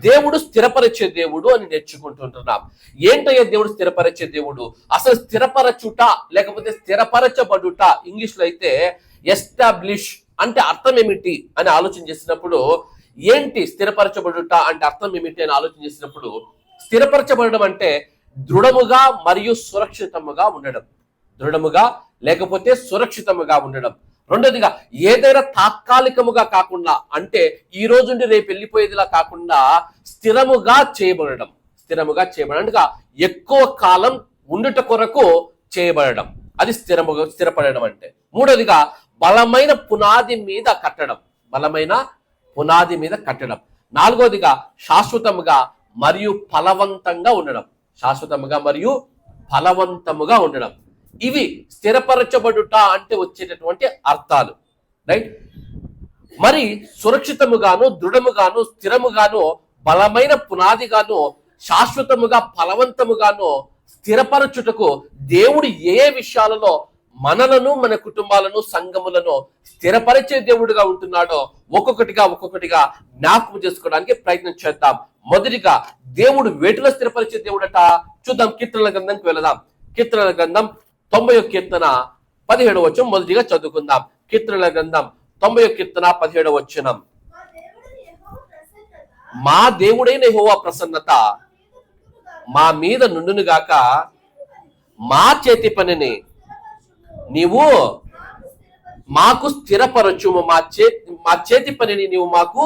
దేవుడు స్థిరపరిచే దేవుడు అని నేర్చుకుంటుంటున్నాం. ఏంటయ్యా దేవుడు స్థిరపరిచే దేవుడు? అసలు స్థిరపరచుట లేకపోతే స్థిరపరచబడుట, ఇంగ్లీష్ లో అయితే ఎస్టాబ్లిష్ అంటే అర్థం ఏమిటి అని ఆలోచన చేసినప్పుడు, ఏంటి స్థిరపరచబడుట అంటే అర్థం ఏమిటి అని ఆలోచన చేసినప్పుడు, స్థిరపరచబడడం అంటే దృఢముగా మరియు సురక్షితముగా ఉండడం. దృఢముగా లేకపోతే సురక్షితముగా ఉండడం. రెండోదిగా ఏదైనా తాత్కాలికముగా కాకుండా, అంటే ఈ రోజు నుండి రేపు వెళ్ళిపోయేదిలా కాకుండా స్థిరముగా చేయబడడం. స్థిరముగా చేయబడడం అంటే ఎక్కువ కాలం ఉండుట కొరకు చేయబడడం, అది స్థిరపడడం అంటే. మూడోదిగా బలమైన పునాది మీద కట్టడం. బలమైన పునాది మీద కట్టడం. నాలుగోదిగా శాశ్వతముగా మరియు ఫలవంతంగా ఉండడం. శాశ్వతముగా మరియు ఫలవంతముగా ఉండడం. ఇవి స్థిరపరచబడుట అంటే వచ్చేటటువంటి అర్థాలు, రైట్? మరి సురక్షితముగాను, దృఢముగాను, స్థిరముగాను, బలమైన పునాదిగాను, శాశ్వతముగా ఫలవంతముగాను స్థిరపరచుటకు దేవుడు ఏ విషయాలలో మనలను, మన కుటుంబాలను, సంఘములను స్థిరపరిచే దేవుడుగా ఉంటున్నాడో ఒక్కొక్కటిగా జ్ఞాపకం చేసుకోవడానికి ప్రయత్నం చేద్దాం. మొదటిగా దేవుడు వేటిలో స్థిరపరిచే దేవుడట చూద్దాం. కీర్తనల గ్రంథంకి వెళదాం. కీర్తనల గ్రంథం 90వ కీర్తన 17వ వచనం మొదటిగా చదువుకుందాం. కీర్తనల గ్రంథం 90వ కీర్తన 17వ వచనం. మా దేవుడైన యెహోవా ప్రసన్నత మా మీద నుండునుగాక, మా చేతి పనిని నీవు మాకు స్థిరపరచుము. మా చేతి పనిని నీవు మాకు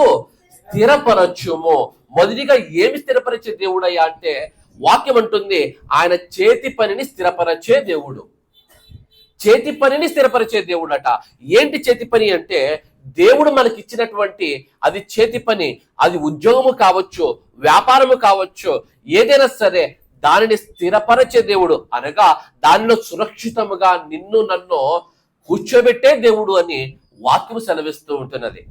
స్థిరపరచుము. మొదటిగా ఏమి స్థిరపరిచే దేవుడయ్యా అంటే, వాక్యం అంటుంది ఆయన చేతి పనిని స్థిరపరచే దేవుడు. చేతి పనిని స్థిరపరిచే దేవుడట. ఏంటి చేతి పని అంటే, దేవుడు మనకి ఇచ్చినటువంటి అది చేతి పని. అది ఉద్యోగము కావచ్చు, వ్యాపారము కావచ్చు, ఏదైనా సరే దానిని స్థిరపరిచే దేవుడు అనగా దానిలో సురక్షితముగా నిన్ను నన్ను కూర్చోబెట్టే దేవుడు అని వాక్యం సెలవిస్తూ ఉంటున్నది.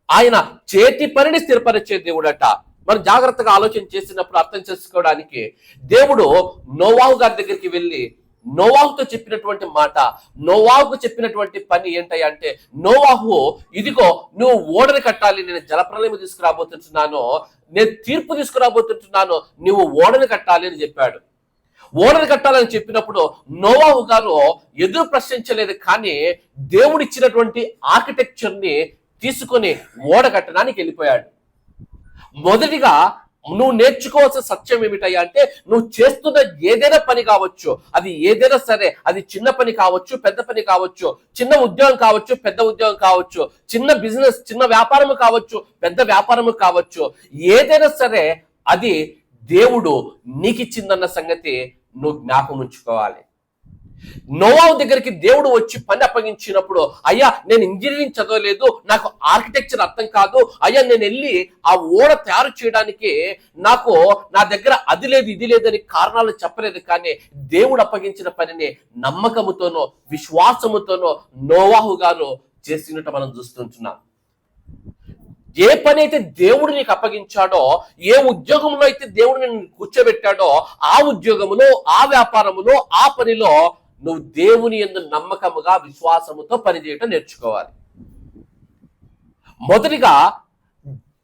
ఆయన చేతి పనిని స్థిరపరిచే దేవుడట. మనం జాగ్రత్తగా ఆలోచన చేసినప్పుడు అర్థం చేసుకోవడానికి, దేవుడు నోవాహు గారి దగ్గరికి వెళ్ళి నోవాహుతో చెప్పినటువంటి మాట, నోవాహుకు చెప్పినటువంటి పని ఏంటయ్యా అంటే, నోవాహు ఇదిగో నువ్వు ఓడని కట్టాలి, నేను జలప్రలయం తీసుకురాబోతుంటున్నాను, నేను తీర్పు తీసుకురాబోతుంటున్నాను, నువ్వు ఓడని కట్టాలి అని చెప్పాడు. ఓడని కట్టాలని చెప్పినప్పుడు నోవాహు గారు ఎదురు ప్రశ్నించలేదు, కానీ దేవుడు ఇచ్చినటువంటి ఆర్కిటెక్చర్ ని తీసుకొని ఓడ కట్టడానికి వెళ్ళిపోయాడు. మొదటిగా నువ్వు నేర్చుకోవాల్సిన సత్యం ఏమిటయ్యా అంటే, నువ్వు చేస్తున్న ఏదైనా పని కావచ్చు, అది ఏదైనా సరే, అది చిన్న పని కావచ్చు, పెద్ద పని కావచ్చు, చిన్న ఉద్యోగం కావచ్చు, పెద్ద ఉద్యోగం కావచ్చు, చిన్న బిజినెస్, చిన్న వ్యాపారము కావచ్చు, పెద్ద వ్యాపారము కావచ్చు, ఏదైనా సరే అది దేవుడు నీకు ఇచ్చిందన్న సంగతి నువ్వు జ్ఞాపకం ఉంచుకోవాలి. నోవాహు దగ్గరికి దేవుడు వచ్చి పని అప్పగించినప్పుడు, అయ్యా నేను ఇంజనీరింగ్ చదవలేదు, నాకు ఆర్కిటెక్చర్ అర్థం కాదు, అయ్యా నేను వెళ్ళి ఆ ఓడ తయారు చేయడానికి నా దగ్గర అది లేదు ఇది లేదని కారణాలు చెప్పలేదు, కానీ దేవుడు అప్పగించిన పనిని నమ్మకముతోనో విశ్వాసముతోనో నోవాహు గారు చేసినట్టు మనం చూస్తుంటున్నాం. ఏ పని అయితే దేవుడు నీకు అప్పగించాడో, ఏ ఉద్యోగంలో అయితే దేవుడు నేను కూర్చోబెట్టాడో, ఆ ఉద్యోగములో, ఆ వ్యాపారములో, ఆ పనిలో నువ్వు దేవుని యందు నమ్మకముగా విశ్వాసముతో పనిచేయటం నేర్చుకోవాలి. మొదటిగా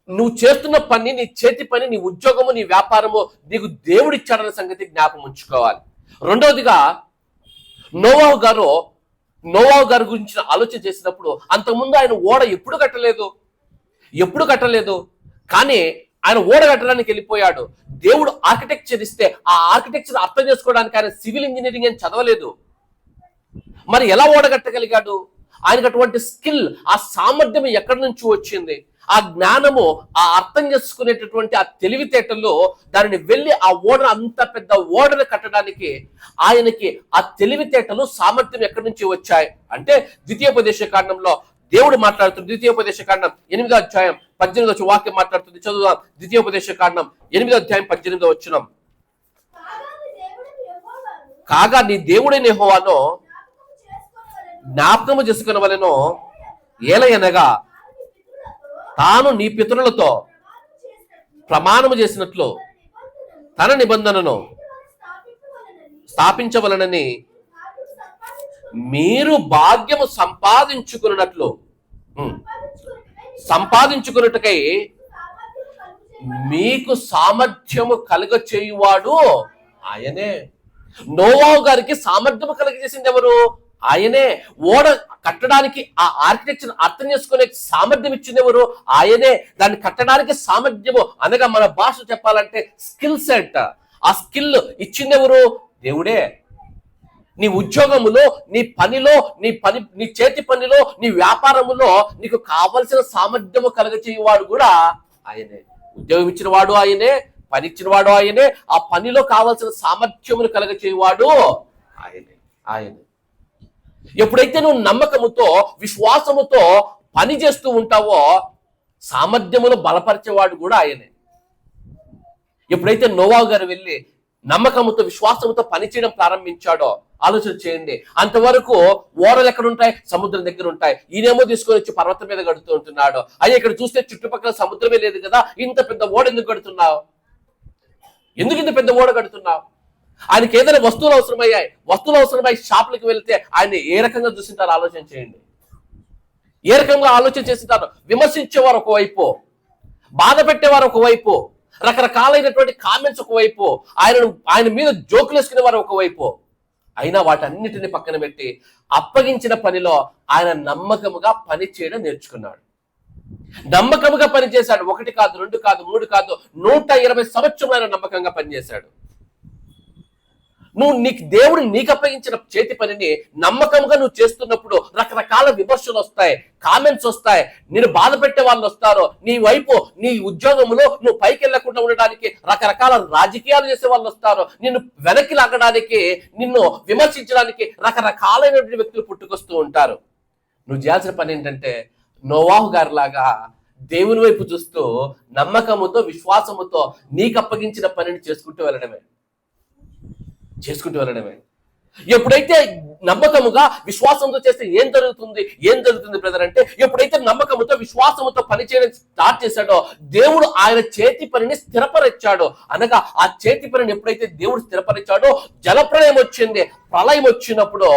నువ్వు చేస్తున్న పని, నీ చేతి పని, నీ ఉద్యోగము, నీ వ్యాపారము నీకు దేవుడు ఇచ్చాడన్న సంగతి జ్ఞాపకం ఉంచుకోవాలి. రెండవదిగా నోవాహు గారు గురించి ఆలోచన చేసినప్పుడు, అంతకుముందు ఆయన ఓడ ఎప్పుడు కట్టలేదు, కానీ ఆయన ఓడ కట్టడానికి వెళ్ళిపోయాడు. దేవుడు ఆర్కిటెక్చర్ ఇస్తే ఆ ఆర్కిటెక్చర్ అర్థం చేసుకోవడానికి ఆయన సివిల్ ఇంజనీరింగ్ అని చదవలేదు. మరి ఎలా ఓడ కట్టగలిగాడు? ఆయనకు అటువంటి స్కిల్, ఆ సామర్థ్యం ఎక్కడి నుంచి వచ్చింది? ఆ జ్ఞానము, ఆ అర్థం చేసుకునేటటువంటి ఆ తెలివితేటల్లో దానిని వెళ్ళి ఆ ఓడను, అంత పెద్ద ఓడను కట్టడానికి ఆయనకి ఆ తెలివితేటలు, సామర్థ్యం ఎక్కడి నుంచి వచ్చాయి అంటే, ద్వితీయోపదేశ కాండంలో దేవుడు మాట్లాడుతుంది. ద్వితీయోపదేశ కాండం 8వ అధ్యాయం 18వ వచనం వాక్యం మాట్లాడుతుంది. చదువుదాం. ద్వితీయోపదేశ కాండం 8వ అధ్యాయం 18వ వచనం. కాగా నీ దేవుడైన యెహోవాను జ్ఞాపకము చేసుకొనవలెను, ఏలయనగా తాను నీ పితరులతో ప్రమాణము చేసినట్లు తన నిబంధనను స్థాపించవలనని మీరు భాగ్యము సంపాదించుకున్నట్లకై మీకు సామర్థ్యము కలుగ చేయువాడు ఆయనే. నోవాహు గారికి సామర్థ్యము కలుగజేసింది ఎవరు? ఆయనే. ఓడ కట్టడానికి ఆ ఆర్కిటెక్చర్ అర్థం చేసుకునే సామర్థ్యం ఇచ్చింది ఎవరు? ఆయనే. దాన్ని కట్టడానికి సామర్థ్యము అనగా మన భాష చెప్పాలంటే స్కిల్ సెట్, ఆ స్కిల్ ఇచ్చింది ఎవరు? దేవుడే. నీ ఉద్యోగములో, నీ పనిలో, నీ చేతి పనిలో, నీ వ్యాపారములో నీకు కావలసిన సామర్థ్యము కలుగచేయువాడు కూడా ఆయనే. ఉద్యోగం ఇచ్చిన వాడు ఆయనే, పని ఇచ్చిన వాడు ఆయనే, ఆ పనిలో కావలసిన సామర్థ్యమును కలుగచేయువాడు ఆయనే. ఎప్పుడైతే నువ్వు నమ్మకముతో, విశ్వాసముతో పని చేస్తూ ఉంటావో సామర్థ్యమును బలపరిచేవాడు కూడా ఆయనే. ఎప్పుడైతే నోవాహు గారు వెళ్ళి నమ్మకముతో, విశ్వాసముతో పనిచేయడం ప్రారంభించాడో ఆలోచన చేయండి. అంతవరకు ఓడలు ఎక్కడ ఉంటాయి? సముద్రం దగ్గర ఉంటాయి. ఈయనేమో తీసుకొని వచ్చి పర్వతం మీద కడుతూ ఉంటున్నాడు. అయ్యా ఇక్కడ చూస్తే చుట్టుపక్కల సముద్రమే లేదు కదా, ఇంత పెద్ద ఓడ ఎందుకు కడుతున్నావు? ఎందుకు ఇంత పెద్ద ఓడ కడుతున్నావు? ఆయనకి ఏదైనా వస్తువులు అవసరమై షాపులకు వెళ్తే ఆయన ఏ రకంగా చూసింటారో ఆలోచన చేయండి. ఏ రకంగా ఆలోచన చేసింటారో. విమర్శించేవారు ఒకవైపు, బాధ పెట్టేవారు ఒకవైపు, రకరకాలైనటువంటి కామెంట్స్ ఒకవైపు, ఆయన మీద జోకులు వేసుకునేవారు ఒకవైపు. అయినా వాటన్నిటిని పక్కన పెట్టి అప్పగించిన పనిలో ఆయన నమ్మకముగా పని చేయడం నేర్చుకున్నాడు. నమ్మకముగా పనిచేశాడు. 1 కాదు, 2 కాదు, 3 కాదు, 120 సంవత్సరాలు ఆయన నమ్మకంగా పనిచేశాడు. దేవుడు నీకు అప్పగించిన చేతి పనిని నమ్మకంగా నువ్వు చేస్తున్నప్పుడు రకరకాల విమర్శలు వస్తాయి, కామెంట్స్ వస్తాయి, నేను బాధ పెట్టే వాళ్ళు వస్తారు. నీ వైపు, నీ ఉద్యోగంలో నువ్వు పైకి వెళ్లకుండా ఉండడానికి రకరకాల రాజకీయాలు చేసే వాళ్ళు వస్తారు. నిన్ను వెనక్కి లాగడానికి, నిన్ను విమర్శించడానికి రకరకాలైనటువంటి వ్యక్తులు పుట్టుకొస్తూ ఉంటారు. నువ్వు చేయాల్సిన పని ఏంటంటే నోవాహు గారి లాగా దేవుని వైపు చూస్తూ నమ్మకముతో, విశ్వాసముతో నీకు అప్పగించిన పనిని చేసుకుంటూ వెళ్ళడమే. ఎప్పుడైతే నమ్మకముగా, విశ్వాసంతో చేస్తే ఏం జరుగుతుంది బ్రదర్ అంటే, ఎప్పుడైతే నమ్మకముతో, విశ్వాసముతో పనిచేయడం స్టార్ట్ చేశాడో దేవుడు ఆయన చేతి పనిని స్థిరపరిచాడు. అనగా ఆ చేతి పనిని ఎప్పుడైతే దేవుడు స్థిరపరిచాడో జలప్రళయం వచ్చింది. ప్రళయం వచ్చినప్పుడు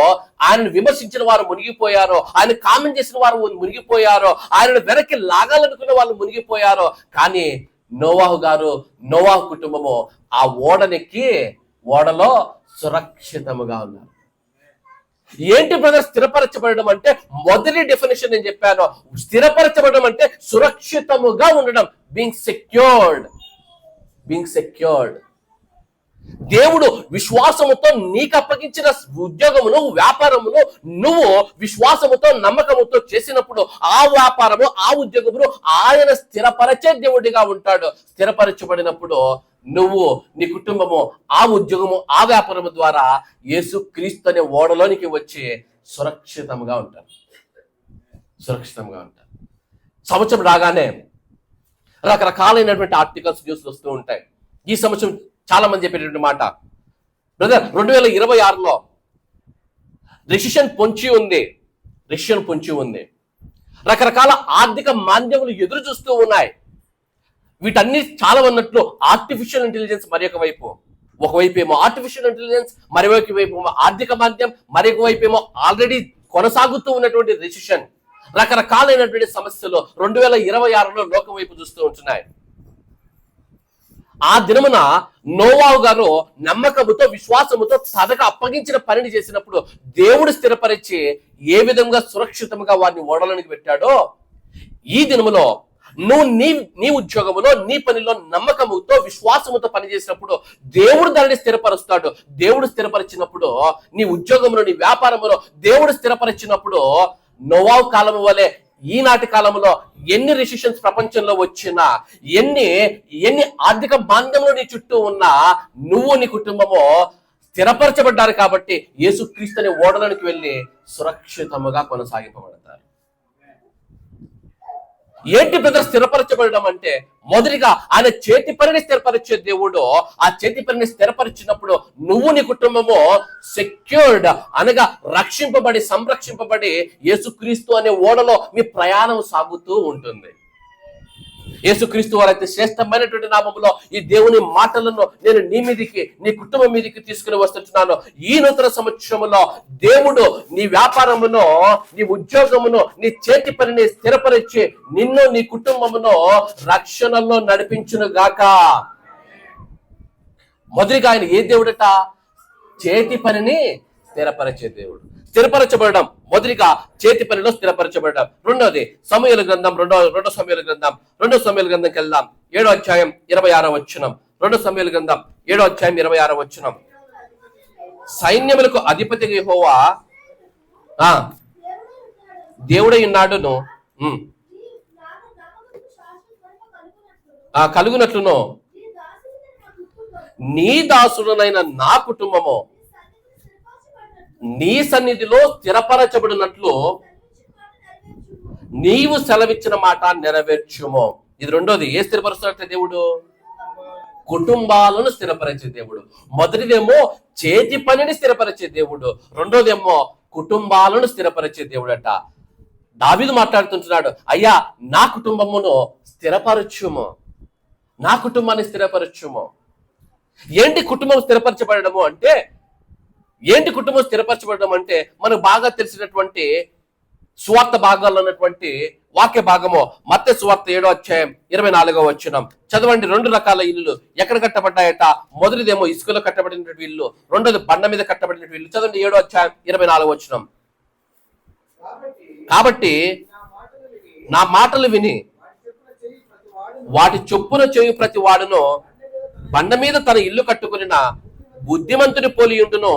ఆయనను విమర్శించిన వారు మునిగిపోయారో, ఆయన కామెంట్ చేసిన వారు మునిగిపోయారో, ఆయనను వెనక్కి లాగాలనుకున్న వాళ్ళు మునిగిపోయారో. కానీ నోవాహు కుటుంబము ఆ ఓడనెక్కి ఓడలో సురక్షితముగా ఉన్నారు. ఏంటి బ్రదర్ స్థిరపరచబడడం అంటే? మొదటి డెఫినేషన్ నేను చెప్పాను. స్థిరపరచబడడం అంటే సురక్షితముగా ఉండడం, బీయింగ్ సెక్యూర్డ్. దేవుడు విశ్వాసముతో నీకు అప్పగించిన ఉద్యోగమును, వ్యాపారమును నువ్వు విశ్వాసముతో, నమ్మకముతో చేసినప్పుడు ఆ వ్యాపారము, ఆ ఉద్యోగమును ఆయన స్థిరపరచే దేవుడిగా ఉంటాడు. స్థిరపరచబడినప్పుడు నువ్వు, నీ కుటుంబము, ఆ ఉద్యోగము, ఆ వ్యాపారము ద్వారా యేసుక్రీస్తు అనే ఓడలోనికి వచ్చి సురక్షితంగా ఉంటారు. సంవత్సరం రాగానే రకరకాలైనటువంటి ఆర్టికల్స్, న్యూస్లు వస్తూ ఉంటాయి. ఈ సంవత్సరం చాలా మంది చెప్పేటువంటి మాట, బ్రదర్ 2026లో రెసిషన్ పొంచి ఉంది. రకరకాల ఆర్థిక మాంద్యములు ఎదురు చూస్తూ ఉన్నాయి. వీటన్ని చాలా ఉన్నట్లు ఆర్టిఫిషియల్ ఇంటెలిజెన్స్ ఒకవైపు ఏమో ఆర్టిఫిషియల్ ఇంటెలిజెన్స్, మరొక వైపు ఏమో ఆర్థిక మాంద్యం, మరొక వైపు ఏమో ఆల్రెడీ కొనసాగుతూ ఉన్నటువంటి రెసిషన్. రకరకాలైనటువంటి సమస్యలు 2026లో లోకం వైపు చూస్తూ ఉంటున్నాయి. ఆ దినమున నోవాహు గారు నమ్మకముతో, విశ్వాసముతో తనకు అప్పగించిన పనిని చేసినప్పుడు దేవుడు స్థిరపరిచి ఏ విధంగా సురక్షితంగా వారిని ఓడలోనికి పెట్టాడో, ఈ దినములో నువ్వు నీ ఉద్యోగములో, నీ పనిలో నమ్మకముతో, విశ్వాసముతో పనిచేసినప్పుడు దేవుడు దానిని స్థిరపరుస్తాడు. దేవుడు స్థిరపరిచినప్పుడు, నీ ఉద్యోగంలో, నీ వ్యాపారంలో దేవుడు స్థిరపరిచినప్పుడు నోవాహు కాలము వలె ఈనాటి కాలంలో ఎన్ని రెసిషన్స్ ప్రపంచంలో వచ్చినా, ఎన్ని ఆర్థిక మాంద్యంలో నీ చుట్టూ ఉన్నా, నువ్వు, నీ కుటుంబము స్థిరపరచబడ్డారు కాబట్టి యేసుక్రీస్తు అనే ఓడలోనికి వెళ్ళి సురక్షితముగా కొనసాగింపబడతారు. ఏంటి బ్రదర్ స్థిరపరచబడడం అంటే? మొదటిగా ఆయన చేతి పనిని స్థిరపరిచే దేవుడు. ఆ చేతి పనిని స్థిరపరిచినప్పుడు నువ్వు, నీ కుటుంబము సెక్యూర్డ్, అనగా రక్షింపబడి, సంరక్షింపబడి యేసుక్రీస్తు అనే ఓడలో మీ ప్రయాణం సాగుతూ ఉంటుంది. యేసుక్రీస్తు వారైతే శ్రేష్టమైనటువంటి నామములో ఈ దేవుని మాటలను నేను నీ మీదికి, నీ కుటుంబం మీదికి తీసుకుని వస్తుంటున్నాను. ఈ నూతన సంవత్సరములో దేవుడు నీ వ్యాపారమును, నీ ఉద్యోగమును, నీ చేతి పనిని స్థిరపరిచి నిన్ను, నీ కుటుంబమును రక్షణలో నడిపించును గాక. మొదటిగా ఆయన ఏ దేవుడట? చేతి పనిని స్థిరపరిచే దేవుడు. స్థిరపరచబడడం, మొదటిగా చేతి పనిలో స్థిరపరచబడడం. రెండోది సమూయేలు గ్రంథం, రెండో సమూయేలు గ్రంథంకి వెళ్దాం. 7వ అధ్యాయం 26వ వచనం. 2 సమూయేలు గ్రంథం 7వ అధ్యాయం 26వ వచనం. సైన్యములకు అధిపతిగా యెహోవా దేవుడై ఉన్నాడును, కలుగునట్లును నీ దాసుడనైన నా కుటుంబము నీ సన్నిధిలో స్థిరపరచబడినట్లు నీవు సెలవిచ్చిన మాట నెరవేర్చుము. ఇది రెండోది. ఏ స్థిరపరుస్తున్నట్టు దేవుడు? కుటుంబాలను స్థిరపరిచే దేవుడు. మొదటిదేమో చేతి పనిని స్థిరపరిచే దేవుడు, రెండోదేమో కుటుంబాలను స్థిరపరిచే దేవుడట. దావీదు మాట్లాడుతుంటున్నాడు, అయ్యా నా కుటుంబమును స్థిరపరచుము, నా కుటుంబాన్ని స్థిరపరచుము. ఏంటి కుటుంబం స్థిరపరచబడము అంటే? ఏంటి కుటుంబం స్థిరపరచబడడం అంటే? మనకు బాగా తెలిసినటువంటి సువార్త భాగాల్లో ఉన్నటువంటి వాక్య భాగము మత్తయి సువార్త 7వ అధ్యాయం 24వ వచనం చదవండి. 2 రకాల ఇల్లులు ఎక్కడ కట్టబడ్డాయట? మొదటిదేమో ఇసుకలో కట్టబడినటువంటి ఇల్లు, రెండోది బండ మీద కట్టబడినటువంటి ఇల్లు. చదవండి 7వ అధ్యాయం 24వ వచనం. కాబట్టి నా మాటలు విని వాటి చొప్పున చేయు ప్రతి వాడును బండ మీద తన ఇల్లు కట్టుకుని బుద్ధిమంతుని పోలియుండును.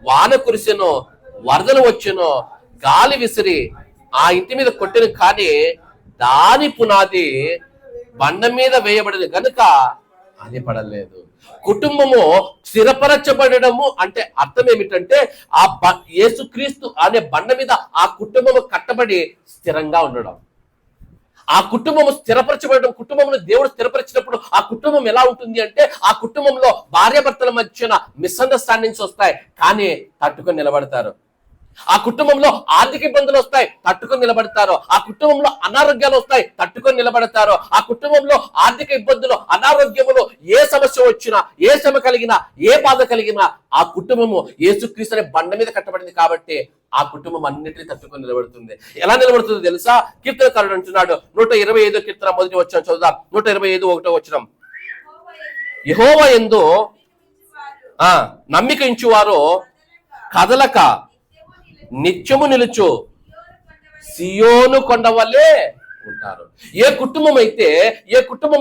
వాన కురిసెను, వరదలు వచ్చెను, గాలి విసిరి ఆ ఇంటి మీద కొట్టిన, కానీ దాని పునాది బండ మీద వేయబడిన గనుక అది పడలేదు. కుటుంబము స్థిరపరచబడము అంటే అర్థం ఏమిటంటే యేసుక్రీస్తు అనే బండ మీద ఆ కుటుంబము కట్టబడి స్థిరంగా ఉండడం. ఆ కుటుంబము స్థిరపరచబడడం. కుటుంబంలో దేవుడు స్థిరపరిచినప్పుడు ఆ కుటుంబం ఎలా ఉంటుంది అంటే, ఆ కుటుంబంలో భార్యాభర్తల మధ్యన మిస్అండర్స్టాండింగ్స్ వస్తాయి, కానీ తట్టుకొని నిలబడతారు. ఆ కుటుంబంలో ఆర్థిక ఇబ్బందులు వస్తాయి, తట్టుకొని నిలబడతారు. ఆ కుటుంబంలో అనారోగ్యాలు వస్తాయి, తట్టుకొని నిలబడతారు. ఆ కుటుంబంలో ఆర్థిక ఇబ్బందులు, అనారోగ్యములు, ఏ సమస్య వచ్చినా, ఏ శ్రమ కలిగినా, ఏ బాధ కలిగినా ఆ కుటుంబము యేసుక్రీస్తు అనే బండ మీద కట్టబడింది కాబట్టి ఆ కుటుంబం అన్నిటినీ తట్టుకొని నిలబడుతుంది. ఎలా నిలబడుతుందో తెలుసా? కీర్తనకారుడు అంటున్నాడు, 125వ కీర్తన మొదటి వచనం చదువుదాం. 125:1 వచనం. యెహోవా యందు నమ్మిక ఉంచువారు కదలక నిత్యము నిలుచు సియోను కొండ వల్లే ఉంటారు. ఏ కుటుంబం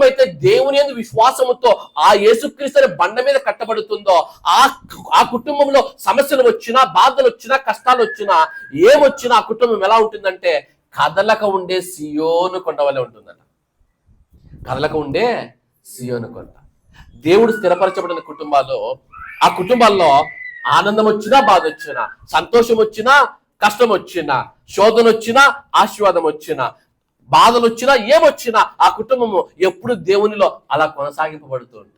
అయితే దేవుని యందు విశ్వాసముతో ఆ యేసుక్రీస్తు అనే బండ మీద కట్టబడుతుందో ఆ కుటుంబంలో సమస్యలు వచ్చినా, బాధలు వచ్చినా, కష్టాలు వచ్చినా, ఏమొచ్చినా ఆ కుటుంబం ఎలా ఉంటుందంటే కదలక ఉండే సియోను కొండ వల్లే ఉంటుందట. కదలక ఉండే సియోను కొండ. దేవుడు స్థిరపరచబడిన కుటుంబాలు, ఆ కుటుంబాల్లో ఆనందం వచ్చినా, బాధ వచ్చినా, సంతోషం వచ్చినా, కష్టం వచ్చినా, శోధన వచ్చినా, ఆశీర్వాదం వచ్చినా, బాధలు వచ్చినా, ఏమొచ్చినా ఆ కుటుంబము ఎప్పుడు దేవునిలో అలా కొనసాగింపబడుతుంది.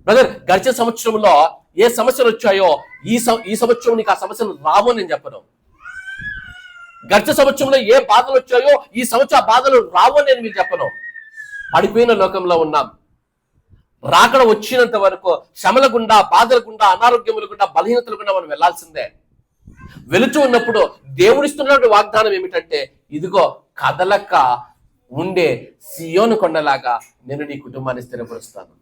బ్రదర్, గడిచిన సంవత్సరంలో ఏ సమస్యలు వచ్చాయో ఈ సంవత్సరం నీకు ఆ సమస్యలు రావు నేను చెప్పను. గడిచిన సంవత్సరంలో ఏ బాధలు వచ్చాయో ఈ సంవత్సరం ఆ బాధలు రావు నేను మీకు చెప్పను. పడిపోయిన లోకంలో ఉన్నాం. రాకడ వచ్చినంత వరకు శ్రమల గుండా, బాధల గుండా, అనారోగ్యముల గుండా, బలహీనతల గుండా మనం వెళ్లాల్సిందే. వెళుతూ ఉన్నప్పుడు దేవుడిస్తున్నటువంటి వాగ్దానం ఏమిటంటే, ఇదిగో కదలక ఉండే సియోను కొండలాగా నేను నీ కుటుంబాన్ని స్థిరపరుస్తాను.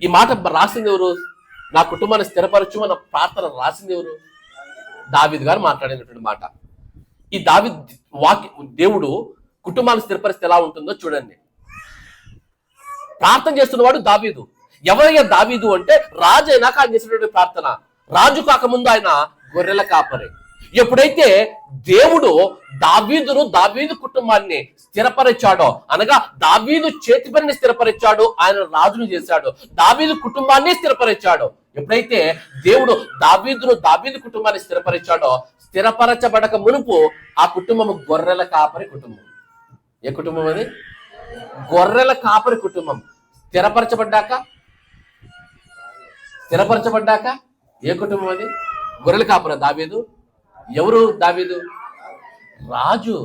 ఈ మాట రాసింది ఎవరు? నా కుటుంబాన్ని స్థిరపరచు అన్న ప్రార్థన రాసింది ఎవరు? దావీదు గారు మాట్లాడినటువంటి మాట. ఈ దేవుడు కుటుంబాన్ని స్థిరపరిస్తే ఎలా ఉంటుందో చూడండి. ప్రార్థన చేస్తున్నవాడు దావీదు. ఎవరయ్యా దావీదు అంటే, రాజు అయినాక ఆయన చేసినటువంటి ప్రార్థన. రాజు కాకముందు ఆయన గొర్రెల కాపరి. ఎప్పుడైతే దేవుడు దావీదు కుటుంబాన్ని స్థిరపరిచాడో, అనగా దావీదు చేతి పనిని స్థిరపరిచాడు, ఆయన రాజును చేశాడు. దావీదు కుటుంబాన్ని స్థిరపరిచాడు. ఎప్పుడైతే దేవుడు దావీదు కుటుంబాన్ని స్థిరపరిచాడో, స్థిరపరచబడక మునుపు ఆ కుటుంబం గొర్రెల కాపరి కుటుంబం. ఏ కుటుంబం అది? గొర్రెల కాపరి కుటుంబం. స్థిరపరచబడ్డాక ఏ కుటుంబం అది? గొర్రెల కాపరి దావీదు ఎవరు దావీదు? రాజు.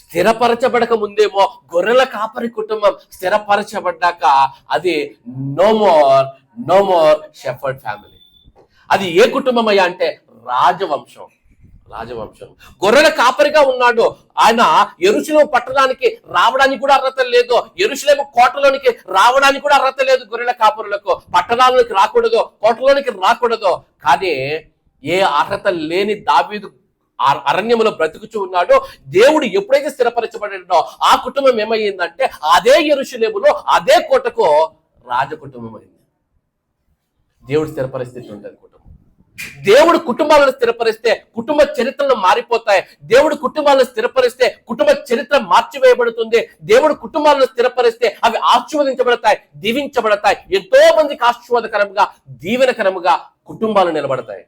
స్థిరపరచబడక ముందేమో గొర్రెల కాపరి కుటుంబం, స్థిరపరచబడ్డాక అది నో మోర్ షెఫర్డ్ ఫ్యామిలీ. అది ఏ కుటుంబం అయ్యా అంటే రాజవంశం. గొర్రెల కాపరిగా ఉన్నాడు ఆయన. యెరూషలేము పట్టణానికి రావడానికి కూడా అర్హత లేదు, యెరూషలేము కోటలోనికి రావడానికి కూడా అర్హత లేదు. గొర్రెల కాపరులకు పట్టణాల్లోకి రాకూడదు, కోటలోనికి రాకూడదు. కానీ ఏ అర్హత లేని దావీదు అరణ్యములో బ్రతుకుచూ ఉన్నాడు. దేవుడు ఎప్పుడైతే స్థిరపరచబడినో ఆ కుటుంబం ఏమయ్యిందంటే అదే యెరూషలేములో అదే కోటకు రాజకుటుంబం అయింది. దేవుడు స్థిరపరిస్థితి ఉంటుంది కుటుంబం. దేవుడు కుటుంబాలను స్థిరపరిస్తే కుటుంబ చరిత్రలు మారిపోతాయి. దేవుడు కుటుంబాలను స్థిరపరిస్తే కుటుంబ చరిత్ర మార్చివేయబడుతుంది. దేవుడు కుటుంబాలను స్థిరపరిస్తే అవి ఆశీర్వదించబడతాయి, దీవించబడతాయి. ఎంతో మందికి ఆశీర్వాదకరంగా, దీవెనకరముగా కుటుంబాలు నిలబడతాయి.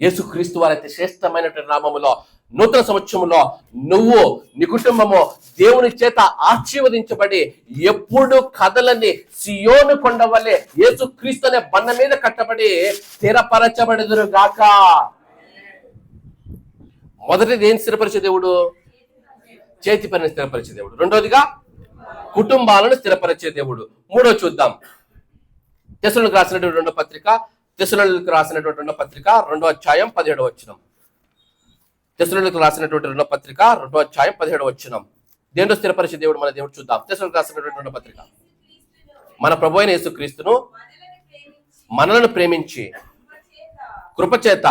యేసుక్రీస్తు వారైతే శ్రేష్టమైనటువంటి నామములో నూతన సంవత్సరంలో నువ్వు నీ కుటుంబము దేవుని చేత ఆశీర్వదించబడి ఎప్పుడు కదలని సియోను కొండ వలె యేసుక్రీస్తు అనే బండ మీద కట్టబడి స్థిరపరచబడుదురు గాక. మొదటిది ఏం స్థిరపరిచే దేవుడు? చేతి పనిని స్థిరపరిచే దేవుడు. రెండోదిగా కుటుంబాలను స్థిరపరిచే దేవుడు. మూడో చూద్దాం. తెస్సలోనికీయులకు రాసినటువంటి రెండో పత్రిక, తెస్సలోనికీయులకు రాసినటువంటి రెండో పత్రిక 2వ అధ్యాయం 17వ వచనం. తెస్సలోనికీయులకు రాసినటువంటి రెండో పత్రిక 2వ అధ్యాయం 17వ వచనం. దేంట్లో స్థిరపరిచే దేవుడు మన దేవుడు చూద్దాం. తెస్సలోనికీయులకు రాసినటువంటి రెండో పత్రిక. మన ప్రభువైన యేసుక్రీస్తును మనలను ప్రేమించి కృపచేత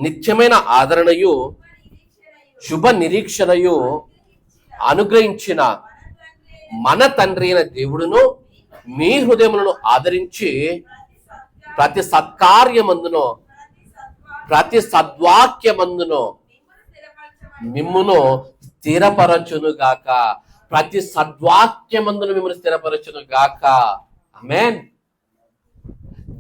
నిత్యమైన ఆదరణయు శుభ నిరీక్షణయు అనుగ్రహించిన మన తండ్రి అయిన దేవుడును మీ హృదయములను ఆదరించి ప్రతి సత్కార్యమందును ప్రతి సద్వాక్యమందును మిమ్మును స్థిరపరచును గాక. ప్రతి సద్వాక్యమందును మిమ్మల్ని స్థిరపరచును గాక. ఆమేన్.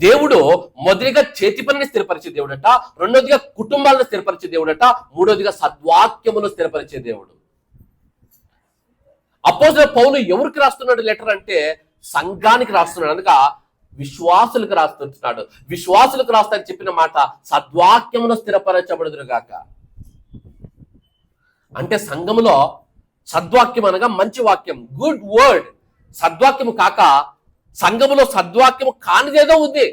దేవుడు మొదటిగా చేతి పనిని స్థిరపరిచే దేవుడట, రెండోదిగా కుటుంబాలను స్థిరపరిచే దేవుడట, మూడోదిగా సద్వాక్యమును స్థిరపరిచే దేవుడు. అపోస్తలుడైన పౌలు ఎవరికి రాస్తున్నాడు లెటర్ అంటే సంఘానికి రాస్తున్నాడు. అనగా విశ్వాసులకు రాస్తున్నాడు. విశ్వాసులకు రాస్తాడని చెప్పిన మాట సద్వాక్యమును స్థిరపరచబడుదురు గాక. అంటే సంఘములో సద్వాక్యం అనగా మంచి వాక్యం, గుడ్ వర్డ్. సద్వాక్యము కాక సంఘములో సద్వాక్యము కానిదేదో ఉంది.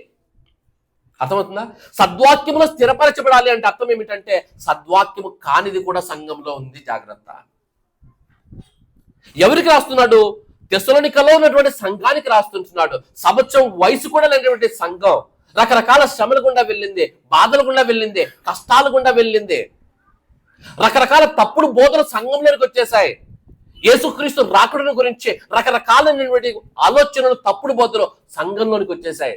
అర్థమవుతుందా? సద్వాక్యములో స్థిరపరచబడాలి అంటే అర్థం ఏమిటంటే సద్వాక్యము కానిది కూడా సంఘంలో ఉంది. జాగ్రత్త. ఎవరికి రాస్తున్నాడు? తెస్సలోనికలో ఉన్నటువంటి సంఘానికి రాస్తుంటున్నాడు. సంవత్సరం వయసు కూడా లేనటువంటి సంఘం రకరకాల శ్రమల గుండా వెళ్ళింది, బాధల గుండా వెళ్ళింది, కష్టాల గుండా వెళ్ళింది. రకరకాల తప్పుడు బోధన సంఘంలోనికి వచ్చేసాయి. యేసుక్రీస్తు రాకడను గురించి రకరకాలైనటువంటి ఆలోచనలు, తప్పుడు బోధనలు సంఘంలోనికి వచ్చేసాయి.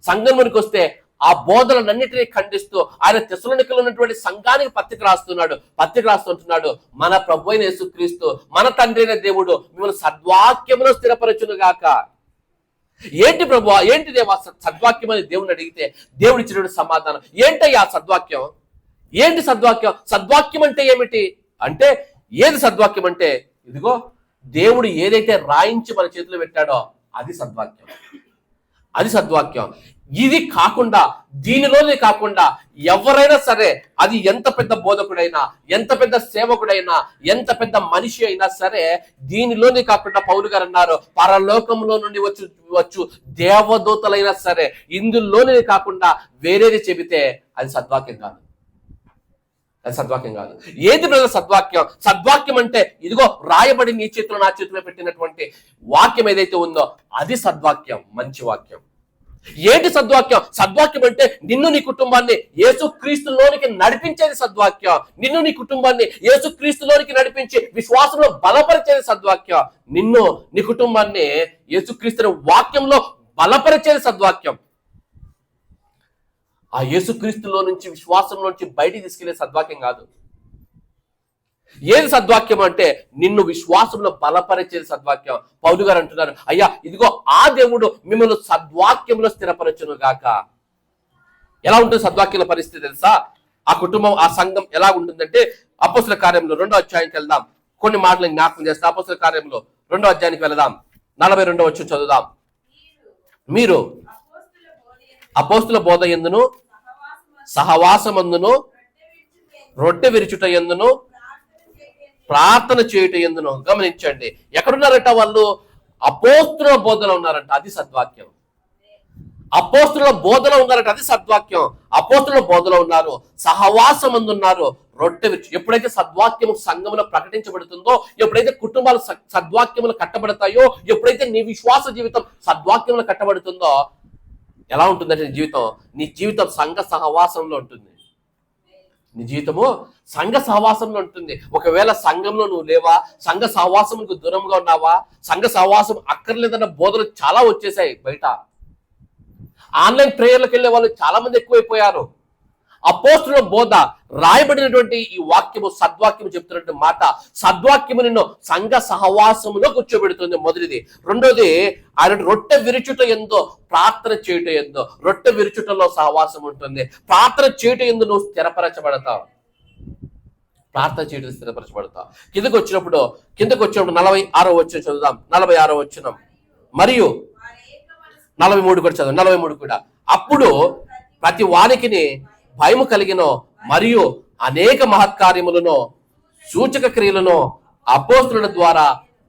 సంఘంలోనికి వస్తే ఆ బోధనలన్నిటినీ ఖండిస్తూ ఆయన తెస్సలోనికలో ఉన్నటువంటి సంఘానికి పత్రిక రాస్తుంటున్నాడు. మన ప్రభువైన యేసుక్రీస్తు మన తండ్రి అయిన దేవుడు మిమ్మల్ని సద్వాక్యములో స్థిరపరచును గాక. ఏంటి ప్రభువా, ఏంటి దేవా సద్వాక్యం అని దేవుని అడిగితే దేవుడు ఇచ్చినటువంటి సమాధానం ఏంటయ్యా సద్వాక్యం? ఏంటి సద్వాక్యం? సద్వాక్యం అంటే ఏమిటి అంటే, ఏది సద్వాక్యం అంటే ఇదిగో దేవుడు ఏదైతే రాయించి మన చేతిలో పెట్టాడో అది సద్వాక్యం. అది సద్వాక్యం. ఇది కాకుండా, దీనిలోనే కాకుండా ఎవరైనా సరే, అది ఎంత పెద్ద బోధకుడైనా, ఎంత పెద్ద సేవకుడైనా, ఎంత పెద్ద మనిషి అయినా సరే, దీనిలోనే కాకుండా పౌలు గారు అన్నారు పరలోకంలో నుండి వచ్చు దేవదూతలైనా సరే ఇందులోనే కాకుండా వేరేది చెబితే అది సద్వాక్యం కాదు. అది సద్వాక్యం కాదు. ఏది బ్రదర్ సద్వాక్యం? సద్వాక్యం అంటే ఇదిగో రాయబడి నీ చేతిలో నా చేతిలో పెట్టినటువంటి వాక్యం ఏదైతే ఉందో అది సద్వాక్యం, మంచి వాక్యం. ఏంటి సద్వాక్యం? సద్వాక్యం అంటే నిన్ను నీ కుటుంబాన్ని యేసుక్రీస్తులోనికి నడిపించేది సద్వాక్యం. నిన్ను నీ కుటుంబాన్ని యేసుక్రీస్తులోనికి నడిపించి విశ్వాసంలో బలపరిచేది సద్వాక్యం. నిన్ను నీ కుటుంబాన్ని యేసుక్రీస్తు వాక్యంలో బలపరిచేది సద్వాక్యం. ఆ యేసుక్రీస్తులో నుంచి, విశ్వాసంలో నుంచి బయటికి తీసుకెళ్లే సద్వాక్యం కాదు. ఏది సద్వాక్యం అంటే నిన్ను విశ్వాసంలో బలపరిచేది సద్వాక్యం. పౌలు గారు అంటున్నారు, అయ్యా ఇదిగో ఆ దేవుడు మిమ్మల్ని సద్వాక్యంలో స్థిరపరచును గాక. ఎలా ఉంటుంది సద్వాక్యంలో పరిస్థితి తెలుసా? ఆ కుటుంబం, ఆ సంఘం ఎలా ఉంటుందంటే అపోస్తలుల కార్యంలో 2వ అధ్యాయానికి వెళ్దాం. కొన్ని మాటలు జ్ఞాపకం చేస్తా. అపోస్తలుల కార్యంలో 2వ అధ్యాయానికి వెళదాం. 42వ వచనం చదువుదాం. మీరు అపోస్తలుల బోధ యందును సహవాసమందును రొట్టె విరుచుట యందును ప్రార్థన చేయుట యందును. గమనించండి, ఎక్కడున్నారట వాళ్ళు? అపోస్తుల బోధలో ఉన్నారంట. అది సద్వాక్యం. అపోస్తుల బోధలో ఉన్నారంట. అది సద్వాక్యం. అపోస్తుల బోధలో ఉన్నారు, సహవాసమందు ఉన్నారు, రొట్టె విరుచు. ఎప్పుడైతే సద్వాక్యము సంఘంలో ప్రకటించబడుతుందో, ఎప్పుడైతే కుటుంబాలు సద్వాక్యములు కట్టబడతాయో, ఎప్పుడైతే నీ విశ్వాస జీవితం సద్వాక్యములు కట్టబడుతుందో, ఎలా ఉంటుందంటే నీ జీవితం, నీ జీవితం సంఘ సహవాసంలో ఉంటుంది. నీ జీవితము సంఘ సహవాసంలో ఉంటుంది. ఒకవేళ సంఘంలో నువ్వు లేవా, సంఘ సహవాసంకు దూరంగా ఉన్నావా, సంఘ సహవాసం అక్కర్లేదన్న బోధలు చాలా వచ్చేసాయి బయట. ఆన్లైన్ ప్రేయర్లకు వెళ్ళే వాళ్ళు చాలా మంది ఎక్కువైపోయారు. అపోస్తుల బోధ రాయబడినటువంటి ఈ వాక్యము, సద్వాక్యము చెప్తున్నటువంటి మాట, సద్వాక్యము నిన్ను సంఘ సహవాసములో కూర్చోబెడుతుంది. మొదటిది. రెండోది, ఆయన రొట్టె విరుచుట ఎందో ప్రార్థన చేయుట ఎందో. రొట్టె విరుచుటలో సహవాసం ఉంటుంది. ప్రార్థన చేయుట ఎందు నువ్వు స్థిరపరచబడతావు. ప్రార్థన చేయడం స్థిరపరచబడతావు. కిందకు వచ్చినప్పుడు 46వ వచనం చదువుదాం. 46వ వచనం మరియు 43 కూడా చదువు. 43 కూడా. అప్పుడు ప్రతి వానికిని భయము కలిగిన మరియు అనేక మహత్కార్యములను సూచక క్రియలను అపోస్తుల ద్వారా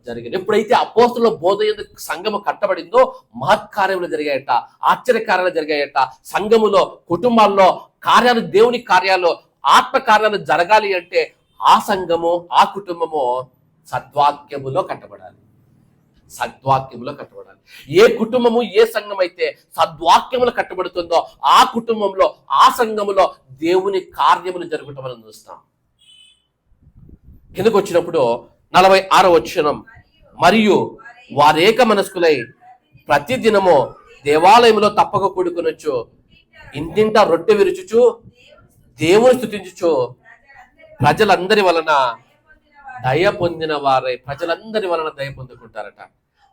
జరిగింది. ఎప్పుడైతే అపోస్తుల బోధ ఎందుకు సంఘము కట్టబడిందో మహత్కార్యములు జరిగాయట, ఆశ్చర్యకార్యాలు జరిగాయట. సంఘములో, కుటుంబాల్లో కార్యాలు, దేవుని కార్యాలు, ఆత్మ కార్యాలు జరగాలి అంటే ఆ సంఘము, ఆ కుటుంబము సద్వాక్యములో కట్టబడాలి. సద్వాక్యములో కట్టబడాలి. ఏ కుటుంబము, ఏ సంఘం అయితే సద్వాక్యములు కట్టబడుతుందో ఆ కుటుంబంలో, ఆ సంఘములో దేవుని కార్యములు జరుగుతాం మనం చూస్తాం. కిందకు వచ్చినప్పుడు 46వ వచనం, మరియు వారేక మనస్కులై ప్రతి దినము దేవాలయంలో తప్పక కూడుకొనొచ్చు, ఇంటింట రొట్టె విరుచుచు దేవుని స్తుతించుచు ప్రజలందరి వలన దయ పొందిన వారై. ప్రజలందరి వలన దయ పొందుకుంటారట.